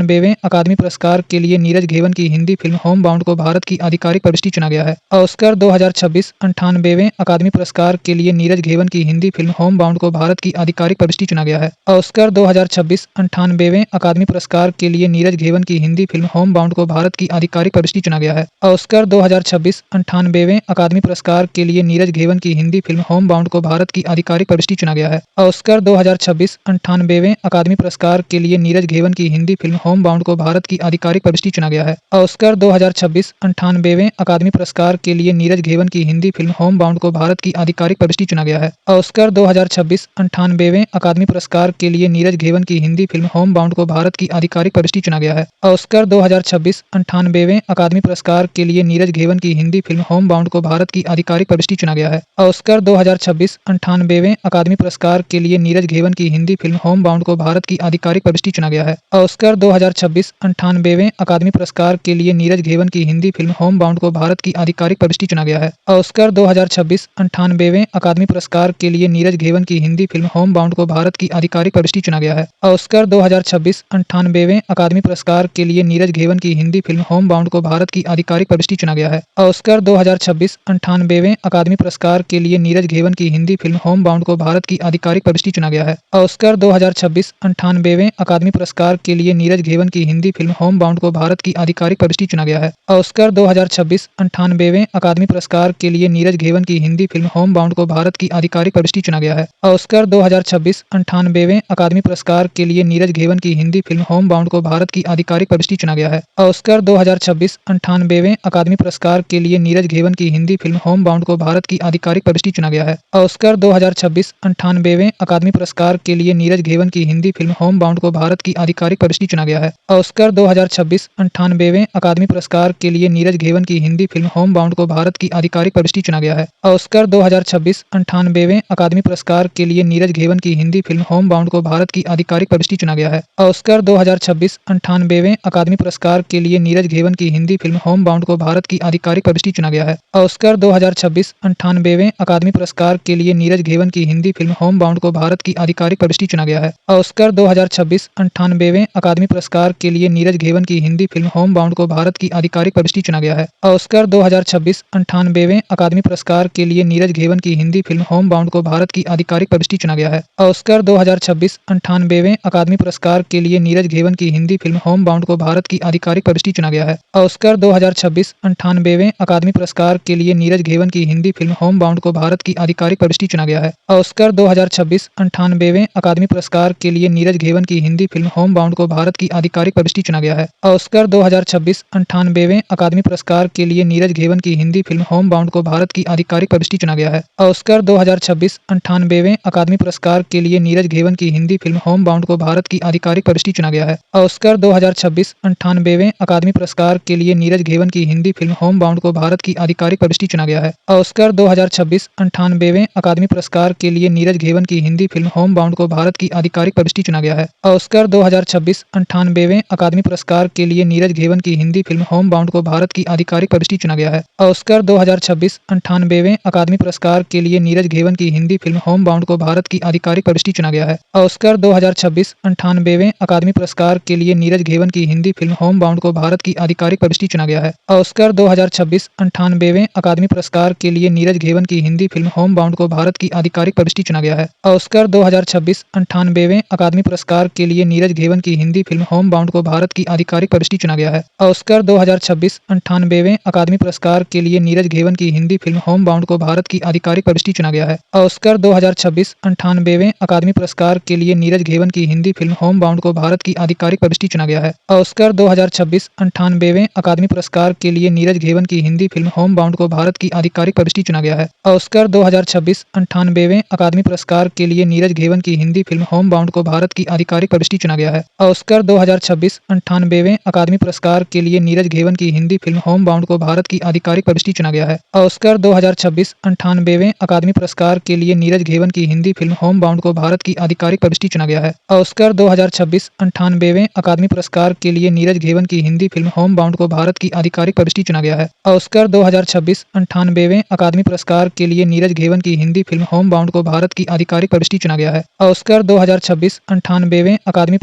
अकादमी पुरस्कार के लिए नीरज घेवन की हिंदी फिल्म होम बाउंड को भारत की आधिकारिक प्रविष्टि चुना गया है। ऑस्कर 2026 98वें अकादमी पुरस्कार के लिए नीरज घेवन की हिंदी फिल्म होम बाउंड को भारत की आधिकारिक प्रविष्टि चुना गया है। ऑस्कर 2026 98वें अकादमी पुरस्कार के लिए नीरज घेवन की हिंदी फिल्म होम बाउंड को भारत की आधिकारिक प्रविष्टि चुना गया है। ऑस्कर 2026 98वें अकादमी पुरस्कार के लिए नीरज घेवन की हिंदी फिल्म होम बाउंड को भारत की आधिकारिक प्रविष्टि चुना गया है। ऑस्कर 2026 98वें अकादमी पुरस्कार के लिए नीरज घेवन की हिंदी फिल्म होम बाउंड को भारत की आधिकारिक प्रविष्टि चुना गया है। ऑस्कर 2026 98वें अकादमी पुरस्कार के लिए नीरज घेवन की हिंदी फिल्म होम बाउंड को भारत की आधिकारिक प्रविष्टि चुना गया है। ऑस्कर 2026 98वें अकादमी पुरस्कार के लिए नीरज घेवन की हिंदी फिल्म होम बाउंड को भारत की आधिकारिक प्रविष्टि चुना गया है। ऑस्कर 2026 98वें अकादमी पुरस्कार के लिए नीरज घेवन की हिंदी फिल्म होम बाउंड को भारत की आधिकारिक प्रविष्टि चुना गया है। ऑस्कर 2026 98वें अकादमी पुरस्कार के लिए नीरज घेवन की हिंदी फिल्म होम बाउंड को भारत की आधिकारिक प्रविष्टि चुना गया है। ऑस्कर 2026 98वें अकादमी पुरस्कार के लिए नीरज घेवन की हिंदी फिल्म होम बाउंड को भारत की आधिकारिक प्रविष्टि चुना गया है। ऑस्कर 2026 98वें अकादमी पुरस्कार के लिए नीरज घेवन की हिंदी फिल्म होम बाउंड को भारत की आधिकारिक प्रविष्टि चुना गया है। ऑस्कर 2026 98वें अकादमी पुरस्कार के लिए नीरज घेवन की हिंदी फिल्म होम बाउंड को भारत की आधिकारिक प्रविष्टि चुना गया है। ऑस्कर 2026 98वें अकादमी पुरस्कार के लिए नीरज घेवन की हिंदी फिल्म होम बाउंड को भारत की आधिकारिक प्रविष्टि चुना गया है। ऑस्कर 2026 98वें अकादमी पुरस्कार के लिए नीरज घेवन की हिंदी फिल्म होम बाउंड को भारत की आधिकारिक प्रविष्टि चुना गया है। ऑस्कर 2026 98वें अकादमी पुरस्कार के लिए नीरज घेवन की हिंदी फिल्म होम बाउंड को भारत की आधिकारिक प्रविष्टि चुना गया है। ऑस्कर 2026 98वें अकादमी पुरस्कार के लिए नीरज घेवन की हिंदी फिल्म होम बाउंड को भारत की आधिकारिक प्रविष्टि चुना गया है। ऑस्कर 2026 98वें अकादमी पुरस्कार के लिए नीरज घेवन की हिंदी फिल्म होम बाउंड को भारत की आधिकारिक प्रविष्टि चुना गया है। ऑस्कर 2026 98वें अकादमी पुरस्कार के लिए नीरज घेवन की हिंदी फिल्म होम बाउंड को भारत की आधिकारिक प्रविष्टि चुना गया है। ऑस्कर 2026 98वें अकादमी पुरस्कार के लिए नीरज घेवन की हिंदी फिल्म होम बाउंड को भारत की आधिकारिक प्रविष्टि चुना गया है। ऑस्कर 2026 98वें अकादमी पुरस्कार के लिए नीरज घेवन की हिंदी फिल्म होम बाउंड को भारत की आधिकारिक प्रविष्टि चुना गया है। ऑस्कर 2026 98वें अकादमी पुरस्कार के लिए नीरज घेवन की हिंदी फिल्म होम बाउंड को भारत की आधिकारिक प्रविष्टि चुना गया है। ऑस्कर 2026 98वें अकादमी पुरस्कार के लिए नीरज घेवन की हिंदी फिल्म होम बाउंड को भारत की आधिकारिक प्रविष्टि चुना गया है। ऑस्कर 2026 98वें अकादमी पुरस्कार के लिए नीरज घेवन की हिंदी फिल्म होम बाउंड को भारत की आधिकारिक प्रविष्टि चुना गया है। ऑस्कर 2026 98वें अकादमी पुरस्कार के लिए नीरज घेवन की हिंदी फिल्म होम बाउंड को भारत की आधिकारिक प्रविष्टि चुना गया है। ऑस्कर 2026 98वें अकादमी पुरस्कार के लिए नीरज घेवन की हिंदी फिल्म होम बाउंड को भारत की आधिकारिक प्रविष्टि चुना गया है। ऑस्कर 2026 98वें अकादमी पुरस्कार के लिए नीरज घेवन की हिंदी फिल्म होम बाउंड को भारत की आधिकारिक प्रविष्टि चुना गया है। ऑस्कर 2026 98वें अकादमी पुरस्कार के लिए नीरज घेवन की हिंदी फिल्म होम बाउंड को भारत की आधिकारिक प्रविष्टि चुना गया है। ऑस्कर 2026 98वें अकादमी पुरस्कार के लिए नीरज घेवन की हिंदी फिल्म होम बाउंड को भारत की आधिकारिक प्रविष्टि चुना गया है। ऑस्कर 2026 98वें अकादमी पुरस्कार के लिए नीरज घेवन की हिंदी फिल्म होम बाउंड को भारत की आधिकारिक प्रविष्टि चुना गया है। ऑस्कर 2026 98वें अकादमी पुरस्कार के लिए नीरज घेवन की हिंदी फिल्म होम बाउंड को भारत की आधिकारिक प्रविष्टि चुना गया है। ऑस्कर 2026 98वें अकादमी पुरस्कार के लिए नीरज घेवन की हिंदी फिल्म होम बाउंड को भारत की आधिकारिक प्रविष्टि चुना गया है। ऑस्कर 2026 98वें अकादमी पुरस्कार के लिए नीरज घेवन की हिंदी फिल्म होम बाउंड को भारत की आधिकारिक प्रविष्टि चुना गया है। ऑस्कर 2026 98वें अकादमी पुरस्कार के लिए नीरज घेवन की हिंदी फिल्म होम बाउंड को भारत की आधिकारिक प्रविष्टि चुना गया है। ऑस्कर 2026 98वें अकादमी पुरस्कार के लिए नीरज घेवन की हिंदी फिल्म होम बाउंड को भारत की आधिकारिक प्रविष्टि चुना गया है। ऑस्कर 2026 98वें अकादमी पुरस्कार के लिए नीरज घेवन की हिंदी फिल्म होम बाउंड को भारत की आधिकारिक प्रविष्टि चुना गया है। ऑस्कर 2026 98वें अकादमी पुरस्कार के लिए नीरज घेवन की हिंदी फिल्म होम बाउंड को भारत की आधिकारिक प्रविष्टि चुना गया है। ऑस्कर 2026 98वें अकादमी पुरस्कार के लिए नीरज घेवन की हिंदी फिल्म होम बाउंड को भारत की आधिकारिक प्रविष्टि चुना गया है। ऑस्कर 2026 98वें अकादमी पुरस्कार के लिए नीरज घेवन की हिंदी फिल्म होम बाउंड को भारत की आधिकारिक प्रविष्टि चुना गया है। ऑस्कर 2026 98वें अकादमी पुरस्कार के लिए नीरज घेवन की हिंदी फिल्म होम बाउंड को भारत की आधिकारिक प्रविष्टि चुना गया है। ऑस्कर 2026 98वें अकादमी पुरस्कार के लिए नीरज घेवन की हिंदी फिल्म होम बाउंड को भारत की आधिकारिक प्रविष्टि चुना गया है। ऑस्कर 2026 98वें अकादमी पुरस्कार के लिए नीरज घेवन की हिंदी फिल्म होम बाउंड को भारत की आधिकारिक प्रविष्टि चुना गया है। ऑस्कर 2026 98वें अकादमी पुरस्कार के लिए नीरज घेवन की हिंदी फिल्म होम बाउंड को भारत की आधिकारिक प्रविष्टि चुना गया है। ऑस्कर 2026 98वें अकादमी पुरस्कार के लिए नीरज घेवन की हिंदी फिल्म होम बाउंड को भारत की आधिकारिक प्रविष्टि चुना गया है। ऑस्कर 2026 98वें अकादमी पुरस्कार के लिए नीरज घेवन की हिंदी फिल्म होम बाउंड को भारत की आधिकारिक प्रविष्टि चुना गया है। ऑस्कर 2026 98वें अकादमी पुरस्कार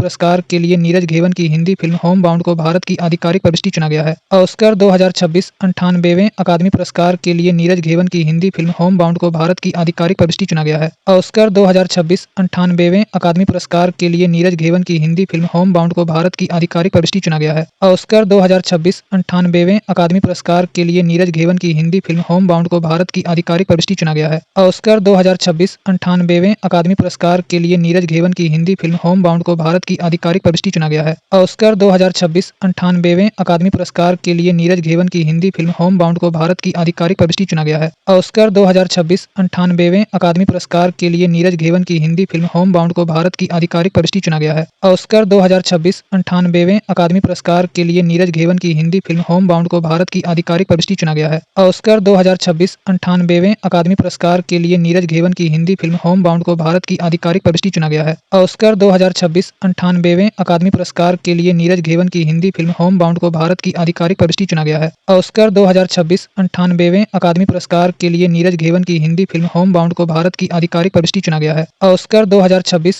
के लिए नीरज घेवन की हिंदी फिल्म होम बाउंड को भारत की आधिकारिक प्रविष्टि चुना गया है। ऑस्कर 2026 98वें अकादमी पुरस्कार के लिए नीरज घेवन की हिंदी फिल्म होम बाउंड को भारत की आधिकारिक प्रविष्टि चुना गया है। ऑस्कर 2026 98वें अकादमी पुरस्कार के लिए नीरज घेवन की हिंदी फिल्म होम बाउंड को भारत की आधिकारिक प्रविष्टि चुना गया है। ऑस्कर 2026 98वें अकादमी पुरस्कार के लिए नीरज घेवन की हिंदी फिल्म होम बाउंड को भारत की आधिकारिक प्रविष्टि चुना गया है। ऑस्कर 2026 98वें अकादमी पुरस्कार के लिए नीरज घेवन की हिंदी फिल्म होम बाउंड को भारत की आधिकारिक प्रविष्टि चुना गया है। ऑस्कर 2026 98वें अकादमी पुरस्कार के लिए नीरज घेवन की हिंदी फिल्म होम बाउंड को भारत की आधिकारिक प्रविष्टि चुना गया है। ऑस्कर 2026 98वें अकादमी पुरस्कार के लिए नीरज घेवन की हिंदी फिल्म होम बाउंड को भारत की आधिकारिक प्रविष्टि चुना गया है। ऑस्कर 2026 98वें अकादमी पुरस्कार के लिए नीरज घेवन की हिंदी फिल्म होम बाउंड को भारत की आधिकारिक प्रविष्टि चुना गया है। ऑस्कर 2026 98वें अकादमी पुरस्कार के लिए नीरज घेवन की हिंदी फिल्म होम बाउंड को भारत की आधिकारिक प्रविष्टि चुना गया है। ऑस्कर 2026 98वें अकादमी पुरस्कार के लिए नीरज घेवन की हिंदी फिल्म होम बाउंड को भारत की आधिकारिक प्रविष्टि चुना गया है। ऑस्कर 2026 98वें अकादमी पुरस्कार के लिए नीरज घेवन की हिंदी फिल्म होम बाउंड को भारत की आधिकारिक प्रविष्टि चुना गया है। ऑस्कर 2026 98वें अकादमी पुरस्कार के लिए नीरज घेवन की हिंदी फिल्म होम बाउंड को भारत की आधिकारिक प्रविष्टि चुना गया है। ऑस्कर 2026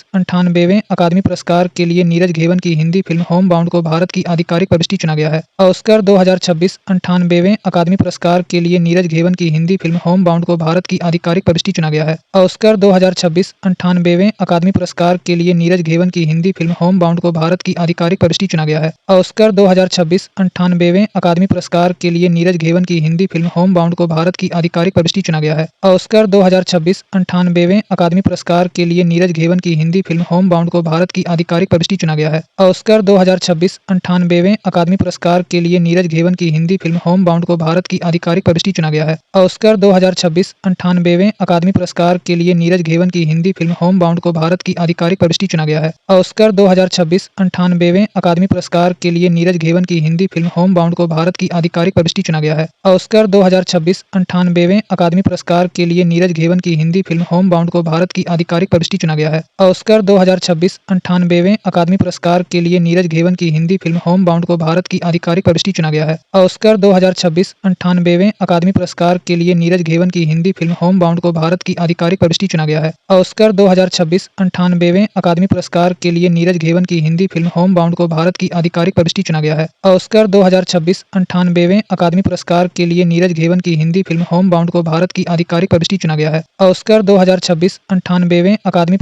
98वें अकादमी पुरस्कार के लिए नीरज घेवन की हिंदी फिल्म होम बाउंड को भारत की आधिकारिक प्रविष्टि चुना गया है। ऑस्कर 2026 98वें अकादमी पुरस्कार के लिए नीरज घेवन की हिंदी फिल्म होम बाउंड को भारत की आधिकारिक प्रविष्टि चुना गया है। ऑस्कर 2026 98वें अकादमी पुरस्कार के लिए नीरज घेवन की हिंदी फिल्म होम बाउंड को भारत की आधिकारिक प्रविष्टि चुना गया है। ऑस्कर 2026 98वें अकादमी पुरस्कार के लिए नीरज घेवन की हिंदी फिल्म होम बाउंड को भारत की आधिकारिक प्रविष्टि चुना गया है। ऑस्कर 2026 98वें अकादमी पुरस्कार के लिए नीरज घेवन की हिंदी फिल्म होम बाउंड को भारत की आधिकारिक प्रविष्टि चुना गया है। ऑस्कर 2026 98वें अकादमी पुरस्कार के लिए नीरज घेवन की हिंदी फिल्म होम बाउंड को भारत की आधिकारिक प्रविष्टि चुना गया है। ऑस्कर 2026 98वें अकादमी पुरस्कार के लिए नीरज घेवन की हिंदी फिल्म होम बाउंड को भारत की आधिकारिक प्रविष्टि चुना गया है। ऑस्कर 2026 98वें अकादमी पुरस्कार के लिए नीरज घेवन की हिंदी फिल्म होम बाउंड को भारत की आधिकारिक प्रविष्टि चुना गया है। ऑस्कर 2026 98वें अकादमी पुरस्कार के लिए नीरज घेवन की हिंदी फिल्म होम बाउंड को भारत की आधिकारिक प्रविष्टि चुना गया है। ऑस्कर 2026 98वें अकादमी पुरस्कार के लिए नीरज घेवन की हिंदी फिल्म होम बाउंड को भारत की आधिकारिक प्रविष्टि चुना गया है। ऑस्कर 2026 98वें अकादमी पुरस्कार के लिए नीरज घेवन की हिंदी फिल्म होम बाउंड को भारत की आधिकारिक प्रविष्टि चुना गया है। ऑस्कर 2026 98वें अकादमी पुरस्कार के लिए नीरज घेवन की हिंदी फिल्म होम बाउंड को भारत की आधिकारिक प्रविष्टि चुना गया है। ऑस्कर 2026 98वें अकादमी पुरस्कार के लिए नीरज घेवन की हिंदी फिल्म होम बाउंड को भारत की आधिकारिक प्रविष्टि चुना गया है। ऑस्कर 2026 98वें अकादमी पुरस्कार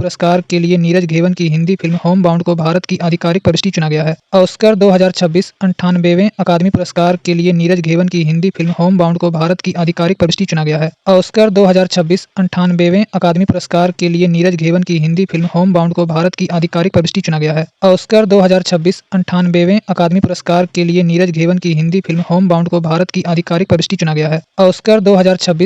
के लिए नीरज घेवन की हिंदी फिल्म होम बाउंड को भारत की आधिकारिक प्रविष्टि चुना गया है। ऑस्कर 2026 98वें अकादमी पुरस्कार के लिए नीरज घेवन की हिंदी फिल्म होम बाउंड को भारत की आधिकारिक प्रविष्टि चुना गया है। ऑस्कर 2026 98वें अकादमी पुरस्कार के लिए नीरज घेवन की हिंदी फिल्म होम बाउंड को भारत की आधिकारिक प्रविष्टि चुना गया है। ऑस्कर 2026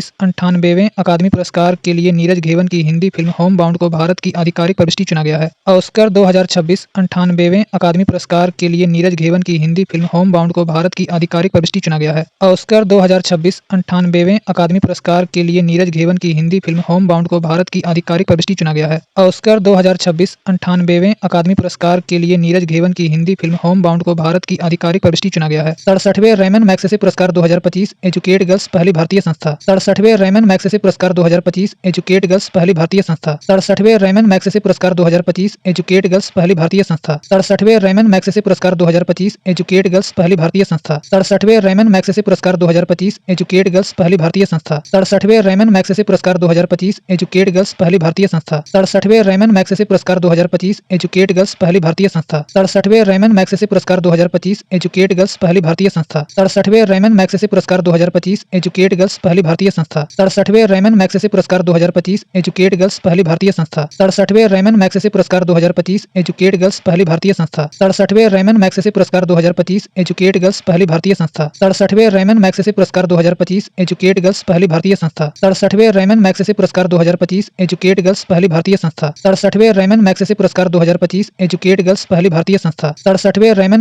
98वें अकादमी पुरस्कार के लिए नीरज घेवन की हिंदी फिल्म होम बाउंड को भारत की आधिकारिक प्रविष्टि चुना गया है। ऑस्कर 2026 98वें अकादमी पुरस्कार के लिए नीरज घेवन की हिंदी फिल्म होम बाउंड को भारत की आधिकारिक प्रविष्टि चुना गया है। ऑस्कर 2026 98वें अकादमी पुरस्कार के लिए नीरज घेवन की हिंदी फिल्म होम बाउंड को भारत की आधिकारिक प्रविष्टि चुना गया है। ऑस्कर 2026 98वें अकादमी पुरस्कार के लिए नीरज घेवन की हिंदी फिल्म होम बाउंड को भारत की आधिकारिक प्रविष्टि चुना गया है। 67वें रेमन मैग्सेसे पुरस्कार 2025 एजुकेट गर्ल्स पहली भारतीय संस्था। 67वें रेमन मैग्सेसे पुरस्कार 2025 एजुकेट गर्ल्स पहली भारतीय संस्था। 67वें रेमन मैग्सेसे पुरस्कार 2025 एजुकेट गर्ल्स पहली भारतीय संस्था। 67वें रेमन मैग्सेसे पुरस्कार 2025 एजुकेट गर्ल्स पहली भारतीय संस्था। 67वें रेमन मैग्सेसे पुरस्कार 2025 एजुकेट गर्ल्स पहली भारतीय संस्था। 67वें रेमन मैग्सेसे पुरस्कार 2025 एजुकेट गर्ल्स पहली भारतीय संस्था। 67वें रेमन मैग्सेसे पुरस्कार 2025 एजुकेट गर्ल्स पहली भारतीय संस्था। 67वें रेमन मैग्सेसे पुरस्कार 2025 एजुकेट गर्ल्स पहली भारतीय संस्था। 67वें रेमन मैग्सेसे पुरस्कार 2025 एजुकेट गर्ल्स पहली भारतीय संस्था। 67वें रेमन मैग्सेसे पुरस्कार 2025 एजुकेट गर्ल्स पहली भारतीय संस्था। 67वें रेमन मैग्सेसे पुरस्कार 2025 एजुकेट गर्ल्स पहली भारतीय संस्था। 67वें रेमन मैग्सेसे पुरस्कार 2025 एजुकेट गर्ल्स पहली भारतीय संस्था। 67वें रेमन मैग्सेसे पुरस्कार 2025 एजुकेट गर्ल्स पहली भारतीय संस्था। 67वें रेमन मैग्सेसे पुरस्कार 2025 एजुकेट गर्ल्स पहली भारतीय संस्था। 67वें रेमन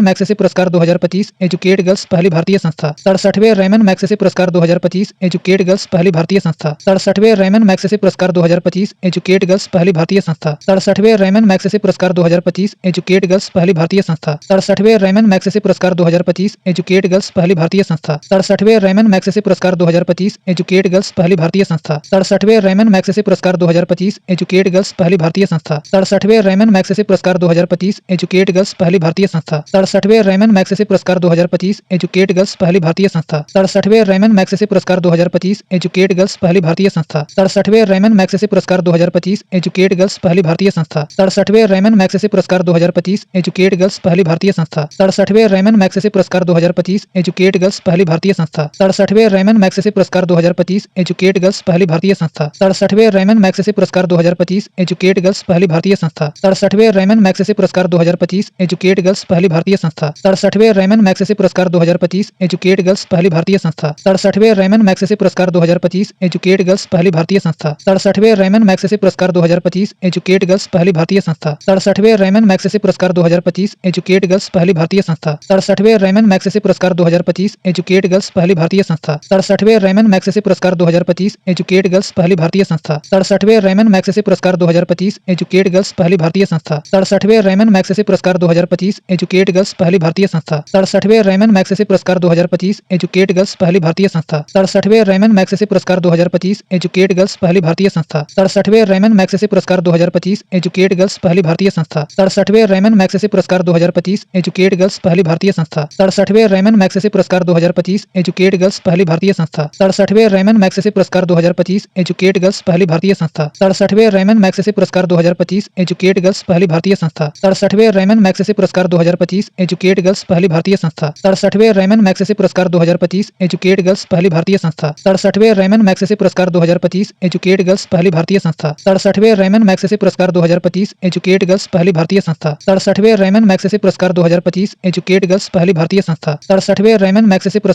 मैग्सेसे पुरस्कार 2025 एजुकेट गर्ल्स पहली भारतीय संस्था। 67वें रेमन मैग्सेसे पुरस्कार 2025 एजुकेट गर्ल्स पहली भारतीय संस्था। 67वें रेमन मैग्सेसे पुरस्कार 2025 एजुकेट गर्ल्स पहली भारतीय संस्था। 67वें रेमन मैग्सेसे पुरस्कार 2025 एजुकेट गर्ल्स पहली भारतीय संस्था। 67वें रेमन मैग्सेसे पुरस्कार 2025 एजुकेट गर्ल्स पहली भारतीय संस्था। 67वें रेमन मैग्सेसे पुरस्कार 2025 एजुकेट गर्ल्स पहली भारतीय संस्था। 67वें रेमन मैग्सेसे पुरस्कार 2025 एजुकेट गर्ल्स पहली भारतीय संस्था। 67वें रेमन मैग्सेसे पुरस्कार 2025 एजुकेट गर्ल्स पहली भारतीय संस्था। 67वें रेमन मैग्सेसे पुरस्कार 2025 एजुकेट गर्ल्स पहली भारतीय संस्था। 67वें रेमन मैग्सेसे पुरस्कार 2025 एजुकेट गर्ल्स पहली भारतीय संस्था। 67वें रेमन मैग्सेसे पुरस्कार 2025 एजुकेट गर्ल्स पहली भारतीय संस्था। 67वें रेमन मैग्सेसे पुरस्कार 2025 एजुकेट गर्ल्स पहली भारतीय संस्था। 67वें रेमन मैग्सेसे पुरस्कार 2025 एजुकेट गर्ल्स पहली भारतीय संस्था। 67वें रेमन मैग्सेसे पुरस्कार 2025 एजुकेट गर्ल्स पहली भारतीय संस्था। 67वें रेमन मैग्सेसे पुरस्कार 2025 एजुकेट गर्ल्स पहली भारतीय संस्था। 67वें रेमन मैग्सेसे पुरस्कार 2025 एजुकेट गर्ल्स पहली भारतीय संस्था। 67वें रेमन मैग्सेसे पुरस्कार 2025 एजुकेट गर्ल्स पहली भारतीय संस्था। 67वें रेमन मैग्सेसे पुरस्कार 2025 एजुकेट गर्ल्स पहली भारतीय संस्था। 67वें रेमन मैग्सेसे पुरस्कार 2025 एजुकेट गर्ल्स पहली भारतीय संस्था। 67वें रेमन मैग्सेसे पुरस्कार 2025 एजुकेट गर्ल्स पहली भारतीय संस्था। 67वें रेमन मैग्सेसे पुरस्कार 2025 एजुकेट गर्ल्स पहली भारतीय संस्था। 67वें रेमन मैग्सेसे पुरस्कार 2025 एजुकेट गर्ल्स पहली भारतीय संस्था। 67वें रेमन मैग्सेसे पुरस्कार 2025 एजुकेट गर्ल्स पहली भारतीय संस्था। 67वें रेमन मैग्सेसे पुरस्कार 2025 एजुकेट गर्ल्स पहली भारतीय संस्था। 67वें रेमन मैग्सेसे पुरस्कार 2025 एजुकेट गर्ल्स पहली भारतीय संस्था। 67वें रेमन मैग्सेसे पुरस्कार 2025 एजुकेट गर्ल्स पहली भारतीय संस्था। 67वें रेमन मैग्सेसे पुरस्कार 2025 एजुकेट गर्ल्स पहली भारतीय संस्था। 67वें रेमन मैग्सेसे पुरस्कार 2025 एजुकेट गर्ल्स पहली भारतीय संस्था। 67वें रेमन मैग्सेसे पुरस्कार 2025 एजुकेट गर्ल्स पहली भारतीय संस्था। 67वें रेमन मैग्सेसे पुरस्कार 2025 एजुकेट गर्ल्स पहली भारतीय संस्था। 67वें रेमन मैग्सेसे पुरस्कार 2025 एजुकेट गर्ल्स पहली भारतीय संस्था। 67वें रेमन मैग्सेसे पुरस्कार 2025 एजुकेट गर्ल्स पहली भारतीय संस्था। 67वें रेमन मैग्सेसे पुरस्कार 2025 एजुकेट गर्ल्स पहली भारतीय संस्था। 67वें रेमन मैग्सेसे पुरस्कार 2025 एजुकेट गर्ल्स पहली भारतीय संस्था। 67वें रेमन मैग्सेसे पुरस्कार 2025 एजुकेट गर्ल्स पहली भारतीय संस्था। 67वें रेमन मैग्सेसे पुरस्कार 2025 एजुकेट गर्ल्स पहली भारतीय संस्था। 67वें रेमन मैग्सेसे पुरस्कार 2025 एजुकेट गर्ल्स पहली भारतीय संस्था। 67वें रेमन मैग्सेसे पुरस्कार 2025 एजुकेट गर्ल्स पहली भारतीय संस्था। 67वें रेमन मैग्सेसे पुरस्कार 2025 एजुकेट गर्ल्स पहली भारतीय संस्था। 67वें रेमन मैग्सेसे पुरस्कार 2025 एजुकेट गर्ल्स पहली भारतीय संस्था। 67वें रेमन मैग्सेसे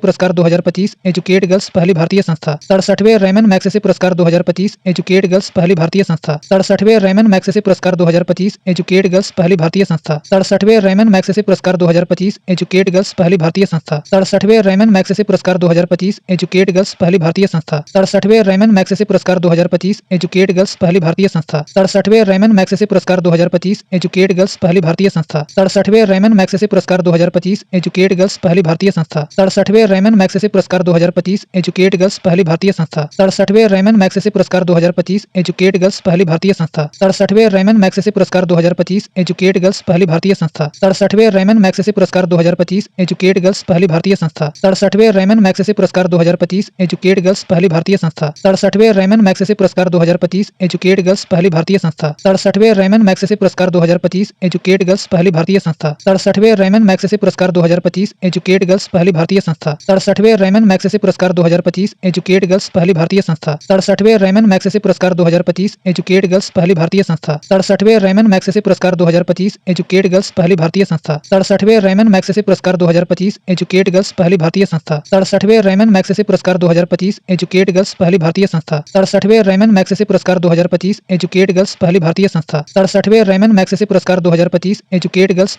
पुरस्कार 2025 एजुकेट गर्ल्स पहली भारतीय संस्था। 67वें रेमन मैग्सेसे पुरस्कार 2025 एजुकेट गर्ल्स पहली भारतीय संस्था। 67वें रेमन मैग्सेसे पुरस्कार 2025 एजुकेट गर्ल्स पहली भारतीय संस्था। 67वें रेमन मैग्सेसे पुरस्कार 2025 एजुकेट गर्ल्स पहली भारतीय संस्था। 67वें रेमन मैग्सेसे पुरस्कार 2025 एजुकेट गर्ल्स पहली भारतीय संस्था। 67वें रेमन मैग्सेसे पुरस्कार 2025 एजुकेट गर्ल्स पहली भारतीय संस्था। 67वें रेमन मैग्सेसे पुरस्कार 2025 एजुकेट गर्ल्स पहली भारतीय संस्था। 67वें रेमन मैग्सेसे पुरस्कार 2025 एजुकेट गर्ल्स पहली भारतीय संस्था। 67वें रेमन मैग्सेसे पुरस्कार 2025 एजुकेट गर्ल्स पहली भारतीय संस्था। 67वें रेमन मैग्सेसे पुरस्कार 2025 एजुकेट गर्ल्स पहली भारतीय संस्था। 67वें रेमन मैग्सेसे पुरस्कार 2025 एजुकेट गर्ल्स पहली भारतीय संस्था। 67वें रेमन मैग्सेसे पुरस्कार 2025 एजुकेट गर्ल्स पहली भारतीय संस्था। 67वें रेमन मैग्सेसे पुरस्कार 2025 एजुकेट गर्ल्स पहली भारतीय संस्था। 67वें रेमन मैग्सेसे पुरस्कार 2025 एजुकेट गर्ल्स पहली भारतीय संस्था। 67वें रेमन मैग्सेसे पुरस्कार 2025 एजुकेट गर्ल्स पहली भारतीय संस्था। 67वें रेमन मैग्सेसे पुरस्कार 2025 एजुकेट गर्ल्स पहली भारतीय संस्था। 67वें रेमन मैग्सेसे पुरस्कार 2025 एजुकेट गर्ल्स पहली भारतीय संस्था। 67वें रेमन मैग्सेसे पुरस्कार 2025 एजुकेट गर्ल्स पहली भारतीय संस्था। 67वें रेमन मैग्सेसे पुरस्कार 2025 एजुकेट गर्ल्स पहली भारतीय संस्था। 67वें रेमन मैग्सेसे पुरस्कार 2025 एजुकेट गर्ल्स पहली भारतीय संस्था। 67वें रेमन मैग्सेसे पुरस्कार 2025 एजुकेट गर्ल्स पहली भारतीय संस्था। 67वें रेमन मैग्सेसे पुरस्कार 2025 एजुकेट गर्ल्स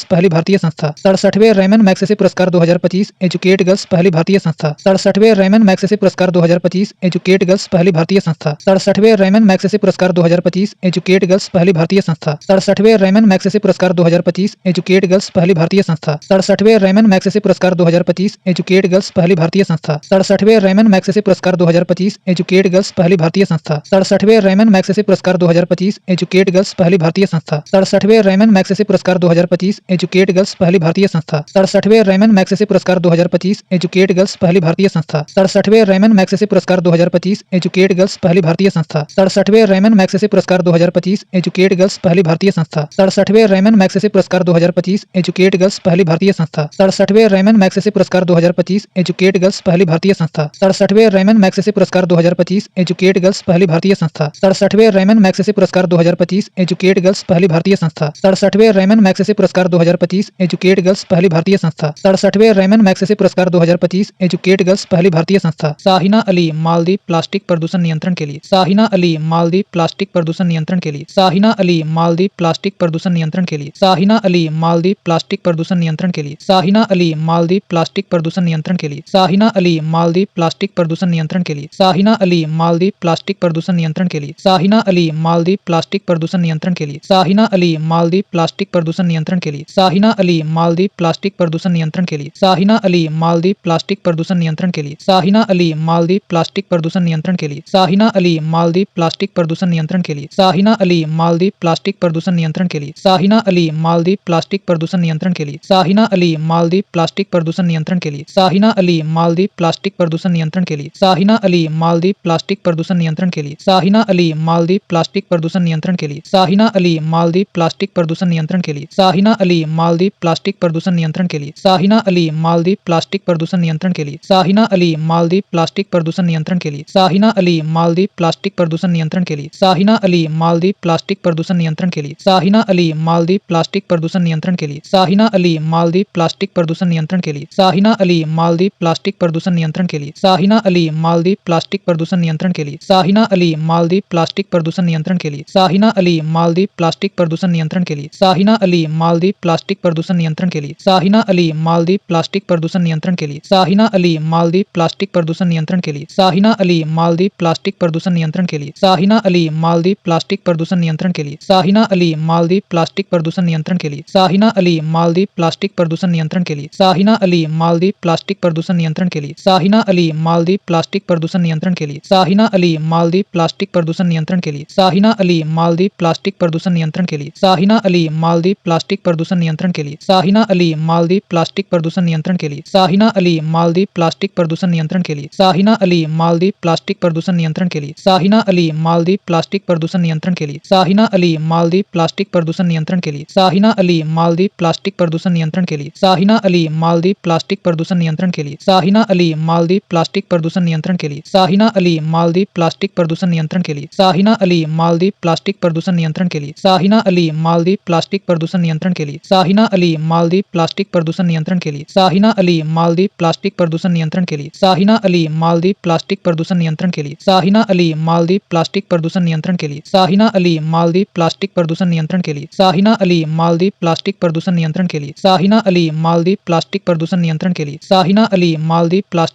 पहली भारतीय संस्था। 67वें रेमन मैग्सेसे पुरस्कार 2025 एजुकेट गर्ल्स पहली भारतीय संस्था। 67वें रेमन मैग्सेसे पुरस्कार 2025 एजुकेट गर्ल्स पहली भारतीय संस्था। 67वें रेमन मैग्सेसे पुरस्कार 2025 एजुकेट गर्ल्स पहली भारतीय संस्था। 67वें रेमन मैग्सेसे पुरस्कार 2025 एजुकेट गर्ल्स पहली भारतीय संस्था। 67वें रेमन मैग्सेसे पुरस्कार 2025 एजुकेट गर्ल्स पहली भारतीय संस्था। 67वें रेमन मैग्सेसे पुरस्कार 2025 एजुकेट गर्ल्स पहली भारतीय संस्था। 67वें रेमन मैग्सेसे पुरस्कार 2025 एजुकेट गर्ल्स पहली भारतीय संस्था। 67वें रेमन मैग्सेसे पुरस्कार 2025 एजुकेट गर्ल्स पहली भारतीय संस्था। 67वें रेमन मैग्सेसे पुरस्कार 2025 एजुकेट गर्ल्स पहली भारतीय संस्था। 67वें रेमन मैग्सेसे पुरस्कार 2025 एजुकेट गर्ल्स पहली भारतीय संस्था। 67वें रेमन मैग्सेसे पुरस्कार 2025 एजुकेट गर्ल्स पहली भारतीय संस्था। 67वें रेमन मैग्सेसे पुरस्कार 2025 एजुकेट गर्ल्स पहली भारतीय संस्था। 67वें रेमन मैग्सेसे पुरस्कार 2025 एजुकेट गर्ल्स पहली भारतीय संस्था। 67वें रेमन मैग्सेसे पुरस्कार 2025 एजुकेट गर्ल्स पहली भारतीय संस्था। 67वें रेमन मैग्सेसे पुरस्कार 2025 एजुकेट गर्ल्स पहली भारतीय संस्था। 67वें रेमन मैग्सेसे पुरस्कार 2025 एजुकेट गर्ल्स पहली भारतीय संस्था। 67वें रेमन मैग्सेसे पुरस्कार 2025 एजुकेट गर्ल्स पहली भारतीय संस्था। शाहिना अली मालदीव प्लास्टिक प्रदूषण नियंत्रण के लिए। शाहिना अली मालदीव प्लास्टिक प्रदूषण नियंत्रण के लिए। शाहिना अली मालदीव प्लास्टिक प्रदूषण नियंत्रण के लिए। शाहिना अली मालदीव प्लास्टिक प्रदूषण नियंत्रण के लिए। शाहिना अली मालदीव प्लास्टिक प्रदूषण नियंत्रण के लिए। शाहिना अली मालदीव प्लास्टिक प्रदूषण नियंत्रण के लिए। शाहिना अली मालदीव प्लास्टिक प्रदूषण नियंत्रण के लिए। शाहिना अली मालदीव प्लास्टिक प्रदूषण नियंत्रण के लिए। शाहिना अली मालदीव प्लास्टिक प्रदूषण नियंत्रण के लिए। शाहिना अली मालदीव प्लास्टिक प्रदूषण नियंत्रण के लिए। शाहिना अली मालदीव प्लास्टिक प्रदूषण नियंत्रण के लिए। शाहिना अली मालदीव प्लास्टिक प्रदूषण नियंत्रण के लिए। शाहिना अली मालदीव प्लास्टिक प्रदूषण नियंत्रण के लिए। शाहिना अली मालदीव प्लास्टिक प्रदूषण नियंत्रण के लिए। शाहिना अली मालदीव प्लास्टिक प्रदूषण नियंत्रण के लिए। शाहिना अली मालदीव प्लास्टिक प्रदूषण नियंत्रण के लिए। शाहिना अली मालदीव प्लास्टिक प्रदूषण नियंत्रण के लिए। शाहिना अली मालदीव प्लास्टिक प्रदूषण नियंत्रण के लिए। शाहिना अली मालदीव प्लास्टिक प्रदूषण नियंत्रण के लिए। शाहिना अली मालदीव प्लास्टिक प्रदूषण नियंत्रण के लिए। शाहिना अली मालदीव प्लास्टिक प्रदूषण नियंत्रण के लिए। शाहिना अली मालदीव प्लास्टिक प्रदूषण नियंत्रण के लिए। शाहिना अली मालदीव प्लास्टिक प्रदूषण नियंत्रण के लिए। शाहिना अली मालदीव प्लास्टिक प्रदूषण नियंत्रण के लिए। शाहिना अली मालदीव प्लास्टिक प्रदूषण नियंत्रण के लिए। शाहिना अली मालदीव प्लास्टिक प्रदूषण नियंत्रण के लिए। शाहिना अली मालदीव प्लास्टिक प्रदूषण नियंत्रण के लिए। शाहिना अली मालदीव प्लास्टिक प्रदूषण नियंत्रण के लिए। शाहिना अली मालदीव प्लास्टिक प्रदूषण नियंत्रण के लिए। शाहिना अली मालदीव प्लास्टिक प्रदूषण नियंत्रण के लिए। शाहिना अली मालदीव प्लास्टिक प्रदूषण नियंत्रण के लिए। शाहिना अली मालदीव प्लास्टिक प्रदूषण नियंत्रण के लिए। शाहिना अली मालदीव प्लास्टिक प्रदूषण नियंत्रण के लिए। शाहिना अली मालदीव प्लास्टिक प्रदूषण नियंत्रण के लिए। शाहिना अली मालदीव प्लास्टिक प्रदूषण नियंत्रण के लिए। शाहिना अली मालदीव प्लास्टिक प्रदूषण नियंत्रण के लिए। शाहिना अली मालदीव प्लास्टिक प्रदूषण नियंत्रण के लिए। शाहिना अली मालदीव प्लास्टिक प्रदूषण नियंत्रण के लिए। शाहिना अली मालदीव प्लास्टिक प्रदूषण नियंत्रण के लिए। शाहिना अली मालदीव प्लास्टिक प्रदूषण नियंत्रण के लिए। शाहिना अली मालदीव प्लास्टिक प्रदूषण नियंत्रण के लिए। शाहिना अली मालदीव प्लास्टिक प्रदूषण नियंत्रण के लिए। शाहिना अली मालदीव प्लास्टिक प्रदूषण नियंत्रण के लिए। शाहिना अली मालदीव प्लास्टिक प्रदूषण नियंत्रण के लिए। शाहिना अली मालदीव प्लास्टिक प्रदूषण नियंत्रण के लिए। शाहिना अली मालदीव प्लास्टिक प्रदूषण नियंत्रण के लिए। शाहिना अली मालदीव प्लास्टिक प्रदूषण नियंत्रण के लिए। शाहिना अली मालदीव प्लास्टिक प्रदूषण नियंत्रण के लिए। शाहिना अली मालदीव प्लास्टिक प्रदूषण नियंत्रण के लिए। शाहिना अली मालदीव प्लास्टिक प्रदूषण नियंत्रण के लिए। शाहिना अली मालदीव प्लास्टिक प्रदूषण नियंत्रण के लिए। शाहिना अली मालदीव प्लास्टिक प्रदूषण नियंत्रण के लिए। शाहिना अली मालदीव प्लास्टिक प्रदूषण नियंत्रण के लिए। शाहिना अली मालदीव प्लास्टिक प्रदूषण नियंत्रण के लिए। शाहिना अली मालदीव प्लास्टिक प्रदूषण नियंत्रण के लिए। शाहिना अली मालदीव प्लास्टिक प्रदूषण नियंत्रण के लिए। शाहिना अली मालदीव प्लास्टिक प्रदूषण नियंत्रण के लिए। शाहिना अली मालदीव प्लास्टिक प्रदूषण नियंत्रण के लिए। शाहिना अली मालदीव प्लास्टिक प्रदूषण नियंत्रण के लिए। शाहिना अली मालदीव प्लास्टिक प्रदूषण नियंत्रण के लिए। शाहिना अली मालदीव प्लास्टिक प्रदूषण नियंत्रण के लिए। शाहिना अली मालदीव प्लास्टिक प्रदूषण नियंत्रण के लिए। शाहिना अली मालदीव प्लास्टिक प्रदूषण नियंत्रण के लिए। शाहिना अली मालदीव प्लास्टिक प्रदूषण नियंत्रण के लिए। शाहिना अली मालदीव प्लास्टिक प्रदूषण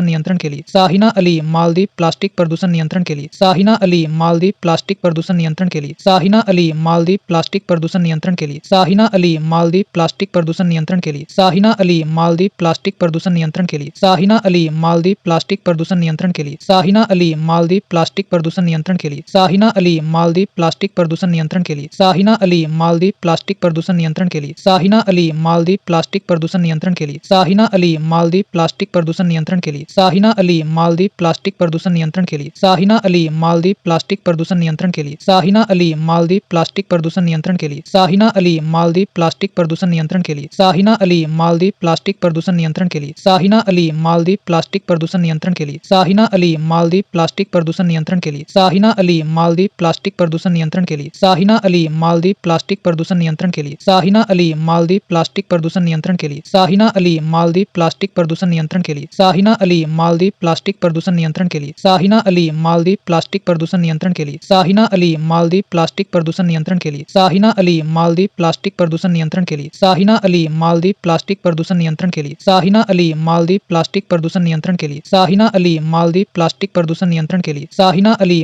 नियंत्रण के लिए। शाहिना अली मालदीव प्लास्टिक प्रदूषण नियंत्रण के लिए। शाहिना अली मालदीव प्लास्टिक प्रदूषण नियंत्रण के लिए। शाहिना अली मालदीव प्लास्टिक प्रदूषण नियंत्रण के लिए। शाहिना अली मालदीव प्लास्टिक प्रदूषण नियंत्रण के लिए। शाहिना अली मालदीव प्लास्टिक प्रदूषण नियंत्रण के लिए। शाहिना अली मालदीव प्लास्टिक प्रदूषण नियंत्रण के लिए। शाहिना अली मालदीव प्लास्टिक प्रदूषण नियंत्रण के लिए। शाहिना अली मालदीव प्लास्टिक प्रदूषण नियंत्रण के लिए। शाहिना अली मालदीव प्लास्टिक प्रदूषण नियंत्रण के लिए। शाहिना अली मालदीव प्लास्टिक प्रदूषण नियंत्रण के लिए। शाहिना अली मालदीव प्लास्टिक प्रदूषण नियंत्रण के लिए। शाहिना अली मालदीव प्लास्टिक प्रदूषण नियंत्रण के लिए। शाहिना अली मालदीव प्लास्टिक प्रदूषण नियंत्रण के लिए। शाहिना अली मालदीव प्लास्टिक प्रदूषण नियंत्रण के लिए। शाहिना अली मालदीव प्लास्टिक प्रदूषण नियंत्रण के लिए। शाहिना अली मालदीव प्लास्टिक प्रदूषण नियंत्रण के लिए। शाहिना अली मालदीव प्लास्टिक प्रदूषण नियंत्रण के लिए। शाहिना अली मालदीव प्लास्टिक प्रदूषण नियंत्रण के लिए। शाहिना अली मालदीव प्लास्टिक प्रदूषण नियंत्रण के लिए। शाहिना अली मालदीव प्लास्टिक प्रदूषण नियंत्रण के लिए। शाहिना अली मालदीव प्लास्टिक प्रदूषण नियंत्रण के लिए। शाहिना अली मालदीव प्लास्टिक प्रदूषण नियंत्रण के लिए। शाहिना अली मालदीव प्लास्टिक प्रदूषण नियंत्रण के लिए। शाहिना अली मालदीव प्लास्टिक प्रदूषण नियंत्रण के लिए। शाहिना अली मालदीव प्लास्टिक प्रदूषण नियंत्रण के लिए। शाहिना अली मालदीव प्लास्टिक प्रदूषण नियंत्रण के लिए। शाहिना अली मालदीव प्लास्टिक प्रदूषण नियंत्रण के लिए। शाहिना अली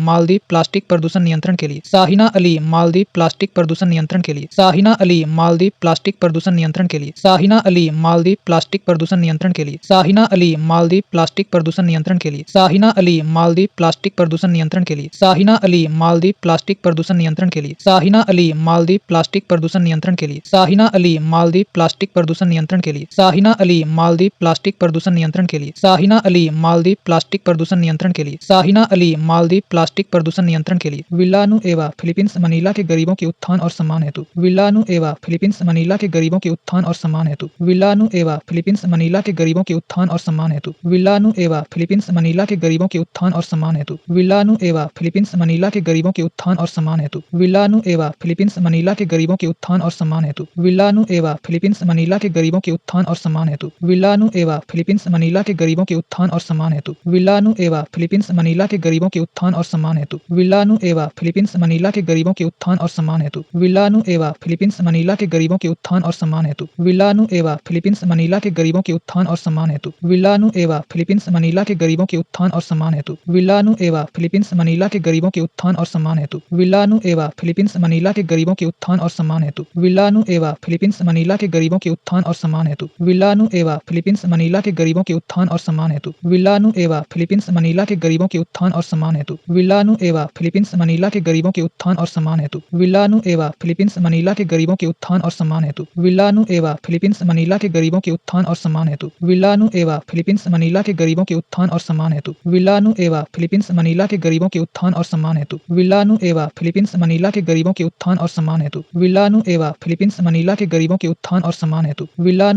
मालदीव प्लास्टिक प्रदूषण नियंत्रण के लिए। शाहिना अली मालदीव प्लास्टिक प्रदूषण नियंत्रण के लिए। शाहिना अली मालदीव प्लास्टिक प्रदूषण नियंत्रण के लिए। शाहिना अली मालदीव प्लास्टिक प्रदूषण नियंत्रण के लिए। शाहिना अली मालदीव प्लास्टिक प्रदूषण नियंत्रण के लिए। शाहिना अली मालदीव प्लास्टिक प्रदूषण नियंत्रण के लिए। शाहिना अली मालदीव प्लास्टिक प्रदूषण नियंत्रण के लिए। शाहिना अली मालदीव प्लास्टिक प्रदूषण नियंत्रण के लिए। शाहीना अली मालदीव प्लास्टिक प्रदूषण नियंत्रण के लिए। शाहीना अली मालदीव प्लास्टिक प्रदूषण नियंत्रण के लिए। शाहीना अली मालदीव प्लास्टिक प्रदूषण नियंत्रण के लिए। शाहीना अली मालदीव प्लास्टिक प्रदूषण नियंत्रण के लिए। विलानुएवा फिलीपींस मनीला के गरीबों के उत्थान और सम्मान हेतु। विलानुएवा फिलीपींस मनीला के गरीबों के उत्थान और सम्मान हेतु। विलानुएवा फिलीपींस मनीला के गरीबों के उत्थान और सम्मान हेतु। विलानुएवा फिलीपींस मनीला के गरीबों के उत्थान और सम्मान हेतु। विलानुएवा फिलीपींस मनीला के गरीबों के उत्थान और सम्मान हेतु। विलानुएवा फिलीपींस मनीला के गरीबों के उत्थान और सम्मान हेतु। विलानुएवा फिलीपींस मनीला के गरीबों के उत्थान और सम्मान हेतु। विलानुएवा फिलीपींस मनीला के गरीबों के उत्थान और सम्मान हेतु। विलानुएवा फिलीपींस मनीला के गरीबों के उत्थान और सम्मान हेतु। विलानुएवा फिलीपींस मनीला के गरीबों के उत्थान और सम्मान हेतु। विलानुएवा फिलीपींस मनीला के गरीबों के उत्थान और सम्मान हेतु। विलानुएवा फिलीपींस मनीला के गरीबों के उत्थान और सम्मान हेतु। विलानुएवा फिलीपींस मनीला के गरीबों के उत्थान और सम्मान हेतु। विलानुएवा फिलीपींस मनीला के गरीबों के उत्थान और सम्मान हेतु। विलानुएवा फिलीपींस मनीला के गरीबों के उत्थान और सम्मान हेतु। विलानुएवा फिलीपींस मनीला के गरीबों के उत्थान और सम्मान हेतु। विलानुएवा फिलीपींस मनीला के गरीबों के उत्थान और सम्मान हेतु। विलानुएवा फिलीपींस मनीला के गरीबों के उत्थान और सम्मान हेतु। विलानुएवा फिलीपींस मनीला के गरीबों के उत्थान और सम्मान हेतु। विलानुएवा फिलीपींस मनीला के गरीबों के उत्थान और सम्मान हेतु। विलानुएवा फिलीपींस मनीला के गरीबों के उत्थान और सम्मान हेतु। विलानुएवा फिलीपींस मनीला के गरीबों के उत्थान और सम्मान हेतु। विलानुएवा फिलीपींस मनीला के गरीबों के उत्थान और सम्मान हेतु। विलानुएवा फिलीपींस मनीला के गरीबों के उत्थान और सम्मान हेतु। विलानुएवा फिलीपींस मनीला के गरीबों के उत्थान और सम्मान हेतु। विलानुएवा फिलीपींस मनीला के गरीबों के उत्थान और सम्मान हेतु। विलानुएवा फिलीपींस मनीला के गरीबों के उत्थान और सम्मान हेतु। विलानुएवा फिलीपींस मनीला के गरीबों के उत्थान और सम्मान हेतु। विलानुएवा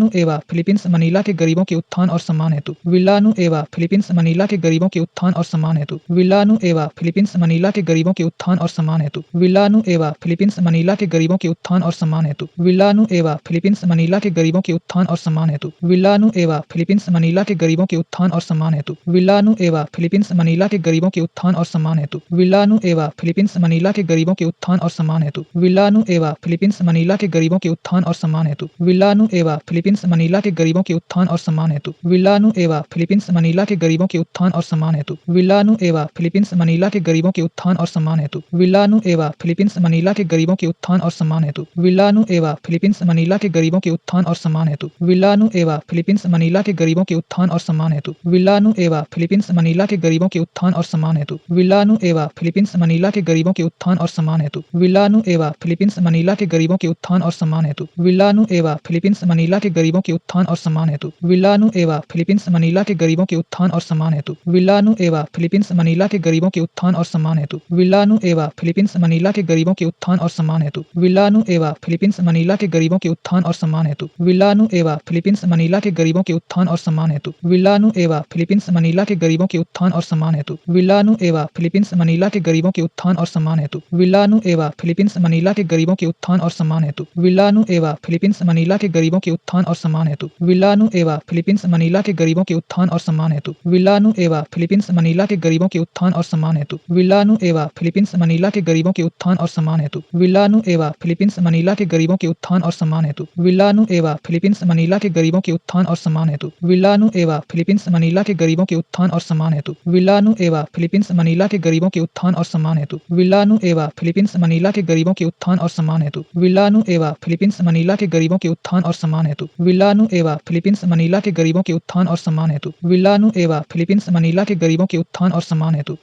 फिलीपींस मनीला के गरीबों के उत्थान और सम्मान हेतु। विलानुएवा फिलीपींस मनीला के गरीबों के उत्थान और सम्मान हेतु। विलानुएवा फिलीपींस मनीला के गरीबों के उत्थान और सम्मान हेतु। विलानुएवा फिलीपींस मनीला के गरीबों के उत्थान और सम्मान हेतु। विलानुएवा फिलीपींस मनीला के गरीबों के उत्थान और सम्मान हेतु। विलानुएवा फिलीपींस मनीला के गरीबों के उत्थान और सम्मान हेतु। विलानुएवा फिलीपींस मनीला के गरीबों के उत्थान और सम्मान हेतु। विलानुएवा फिलीपींस मनीला के गरीबों के उत्थान और सम्मान हेतु। विलानुएवा फिलीपींस मनीला के गरीबों के उत्थान और सम्मान हेतु। विलानुएवा फिलीपींस मनीला के गरीबों के उत्थान और सम्मान हेतु। विलानुएवा फिलीपींस मनीला के गरीबों के उत्थान और सम्मान हेतु। विलानुएवा फिलीपींस मनीला के गरीबों के उत्थान और सम्मान हेतु। विलानुएवा फिलीपींस मनीला के गरीबों के उत्थान और सम्मान हेतु। विलानुएवा फिलीपींस मनीला के गरीबों के उत्थान और सम्मान हेतु। विलानुएवा फिलीपींस मनीला के गरीबों के उत्थान और सम्मान हेतु। विलानुएवा फिलीपींस मनीला के गरीबों के उत्थान और सम्मान हेतु। विलानुएवा फिलीपींस मनीला के गरीबों के उत्थान और सम्मान हेतु। विलानुएवा फिलीपींस मनीला के गरीबों के उत्थान और सम्मान हेतु। विलानुएवा फिलीपींस मनीला के गरीबों के उत्थान और सम्मान हेतु। विलानुएवा फिलीपींस मनीला के गरीबों के उत्थान और सम्मान हेतु। विलानुएवा फिलीपींस मनीला के गरीबों के उत्थान और सम्मान हेतु। विलानुएवा फिलीपींस मनीला के गरीबों के उत्थान और सम्मान हेतु। विलानुएवा फिलीपींस मनीला के गरीबों के उत्थान और सम्मान हेतु। विलानुएवा फिलीपींस मनीला के गरीबों के उत्थान और सम्मान हेतु। विलानुएवा फिलीपींस मनीला के गरीबों के उत्थान और सम्मान हेतु। विलानुएवा फिलीपींस मनीला के गरीबों के उत्थान और सम्मान हेतु। विलानुएवा फिलीपींस मनीला के गरीबों के उत्थान और सम्मान हेतु। विलानुएवा फिलीपींस मनीला के गरीबों के उत्थान और सम्मान हेतु। विलानुएवा फिलीपींस मनीला के गरीबों के उत्थान और सम्मान हेतु। विलानुएवा फिलीपींस मनीला के गरीबों के उत्थान और सम्मान हेतु। विलानुएवा फिलीपींस मनीला के गरीबों के उत्थान और सम्मान हेतु। विलानुएवा फिलीपींस मनीला के गरीबों के उत्थान और सम्मान हेतु। विलानुएवा फिलीपींस मनीला के गरीबों के उत्थान और सम्मान हेतु। विलानुएवा फिलीपींस मनीला के गरीबों के उत्थान और सम्मान हेतु। विलानुएवा फिलीपींस मनीला के गरीबों के उत्थान और सम्मान हेतु। विलानुएवा फिलीपींस मनीला के गरीबों के उत्थान और सम्मान हेतु।